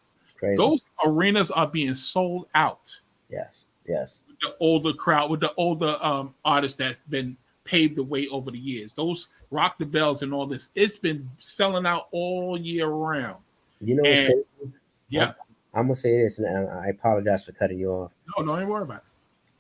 Those arenas are being sold out. Yes. With the older crowd, with the older artists that's been paved the way over the years. Those Rock the Bells and all this, it's been selling out all year round. You know what's crazy? Yeah. I'm gonna say this, and I apologize for cutting you off. No, don't even worry about it.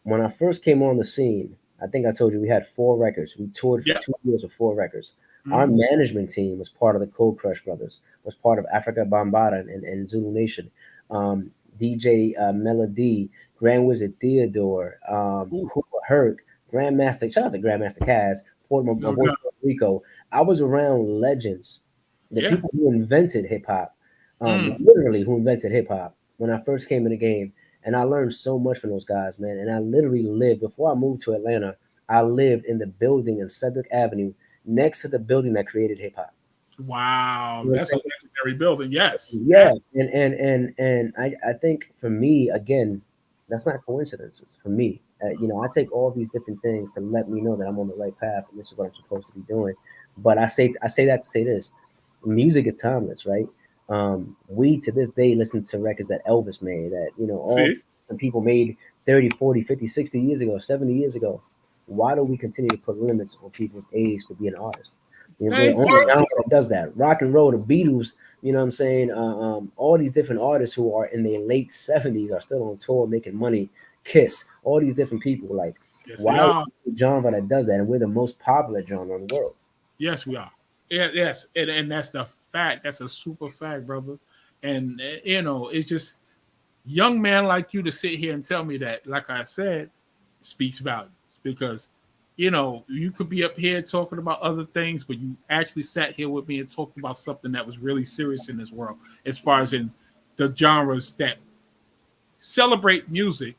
When I first came on the scene, I think I told you we had 4 records. We toured for 2 years with 4 records. Mm-hmm. Our management team was part of the Cold Crush Brothers, was part of Africa Bambaataa and Zulu Nation. DJ Melody, Grand Wizard Theodore, Hooper Herc, Grandmaster, shout out to Grandmaster Kaz, Puerto Rico. I was around legends, the people who invented hip hop, literally who invented hip hop when I first came in the game. And I learned so much from those guys, man. And I literally lived, before I moved to Atlanta, I lived in the building in Cedric Avenue next to the building that created hip hop. Wow, that's a legendary building. Yes. Yeah. And I think for me, again, that's not coincidences for me. You know, I take all these different things to let me know that I'm on the right path and this is what I'm supposed to be doing. But I say that to say this: music is timeless, right? We to this day listen to records that Elvis made, that, you know, all people made 30, 40, 50, 60 years ago, 70 years ago. Why do we continue to put limits on people's age to be an artist? You know, the only genre that does that. Rock and roll, the Beatles, you know what I'm saying? All these different artists who are in their late 70s are still on tour making money. Kiss, all these different people. Like, why are we a genre that does that? And we're the most popular genre in the world. Yes, we are. Yes, and that's the fact. That's a super fact, brother. And, you know, it's just young man like you to sit here and tell me that, like I said, speaks volumes. Because, you know, you could be up here talking about other things, but you actually sat here with me and talked about something that was really serious in this world, as far as in the genres that celebrate music,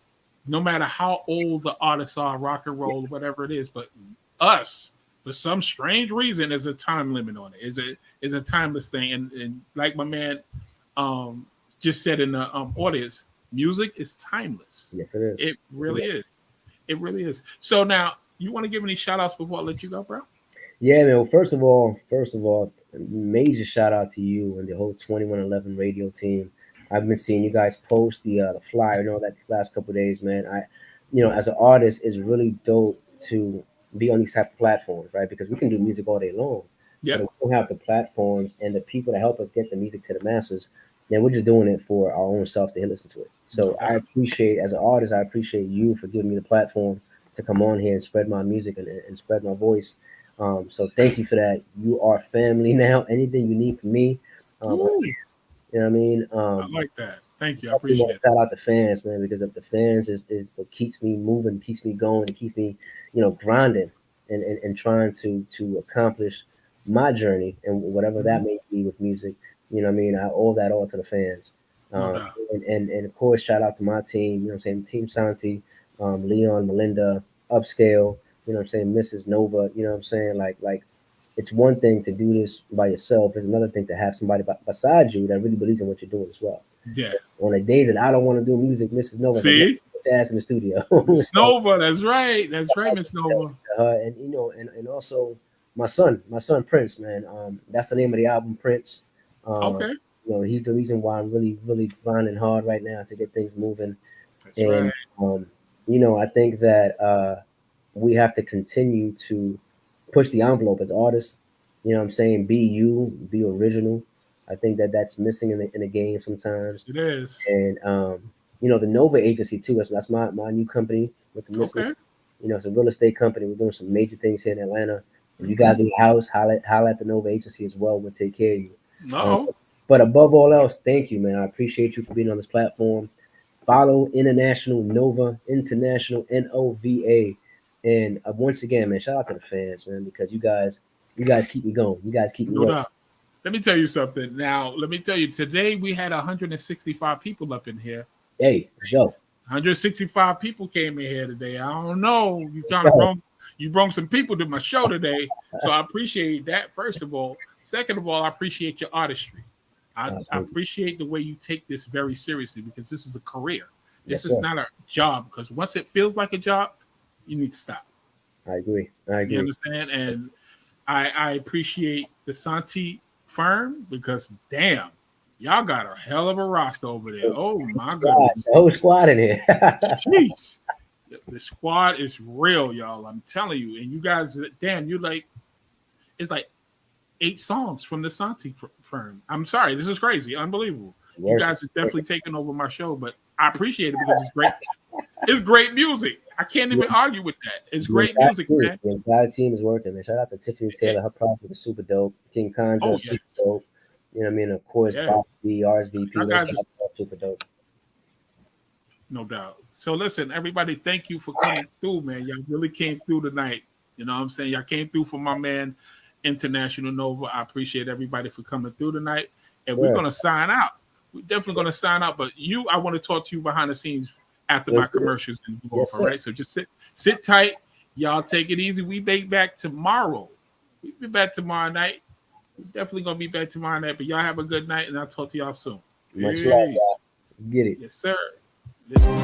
no matter how old the artists are, rock and roll, whatever it is. But us, for some strange reason, there's a time limit on it. Is a timeless thing. And like my man just said in the audience, music is timeless. Yes, it is. It really is. It really is. So now, you want to give any shout outs before I let you go, bro? Yeah, man. Well, first of all, major shout out to you and the whole 2111 radio team. I've been seeing you guys post the flyer and all that these last couple of days, man. As an artist, it's really dope to be on these type of platforms, right? Because we can do music all day long. Yeah. But we don't have the platforms and the people to help us get the music to the masses. Then we're just doing it for our own self to listen to it. So I appreciate, as an artist, I appreciate you for giving me the platform to come on here and spread my music and spread my voice. So thank you for that. You are family now. Anything you need from me, you know what I mean? I like that. Thank you. I appreciate it. Shout out the fans, man, because of the fans is what keeps me moving, keeps me going, it keeps me, grinding and trying to accomplish my journey and whatever that may be with music. You know what I mean? I owe that all to the fans. And of course, shout out to my team, you know what I'm saying? Team Santi, Leon, Melinda, Upscale, you know what I'm saying? Mrs. Nova, you know what I'm saying? Like it's one thing to do this by yourself. It's another thing to have somebody beside you that really believes in what you're doing as well. Yeah. On the days that I don't want to do music, Mrs. Nova, see, ass in the studio. Nova, that's right, Miss Nova. And also my son Prince, man. That's the name of the album, Prince. Okay. He's the reason why I'm really, really grinding hard right now to get things moving. That's right. I think that we have to continue to push the envelope as artists. You know what I'm saying? Be you, be original. I think that that's missing in the game sometimes. It is. And the Nova agency too. That's my new company with the missiles. Okay. It's a real estate company. We're doing some major things here in Atlanta. If you guys need a house, holla at the Nova agency as well. We'll take care of you. But above all else, thank you, man. I appreciate you for being on this platform. Follow International Nova, International NOVA. And once again, man, shout out to the fans, man, because you guys keep me going. You guys keep me going. Let me tell you something. Now, let me tell you, today we had 165 people up in here. Hey, let's go. 165 people came in here today. I don't know. You brought some people to my show today. So I appreciate that, first of all. Second of all, I appreciate your artistry. I appreciate the way you take this very seriously, because this is a career. This is not a job, because once it feels like a job, you need to stop. I agree. You understand? And I appreciate the Santi firm, because damn, y'all got a hell of a roster over there. Oh my goodness. The whole squad in here. Jeez. The squad is real, y'all. I'm telling you. And you guys, damn, it's like 8 songs from the Santi firm. I'm sorry. This is crazy. Unbelievable. You guys is definitely taking over my show, but I appreciate it because it's great. It's great music. I can't even argue with that. It's great music, man. The entire team is working, man. Shout out to Tiffany Taylor. Her project is super dope. King Conjure, super dope. You know what I mean? Of course, Bobby, RSVP, super dope. No doubt. So listen, everybody, thank you for coming through, man. Y'all really came through tonight. You know what I'm saying? Y'all came through for my man, International Nova. I appreciate everybody for coming through tonight. And we're going to sign out. We're definitely going to sign out. But I want to talk to you behind the scenes after my commercials and all right? So just sit tight. Y'all take it easy. We be back tomorrow. We'll be back tomorrow night. We're definitely going to be back tomorrow night. But y'all have a good night, and I'll talk to y'all soon. Much love, y'all. Let's get it. Yes, sir. Listen.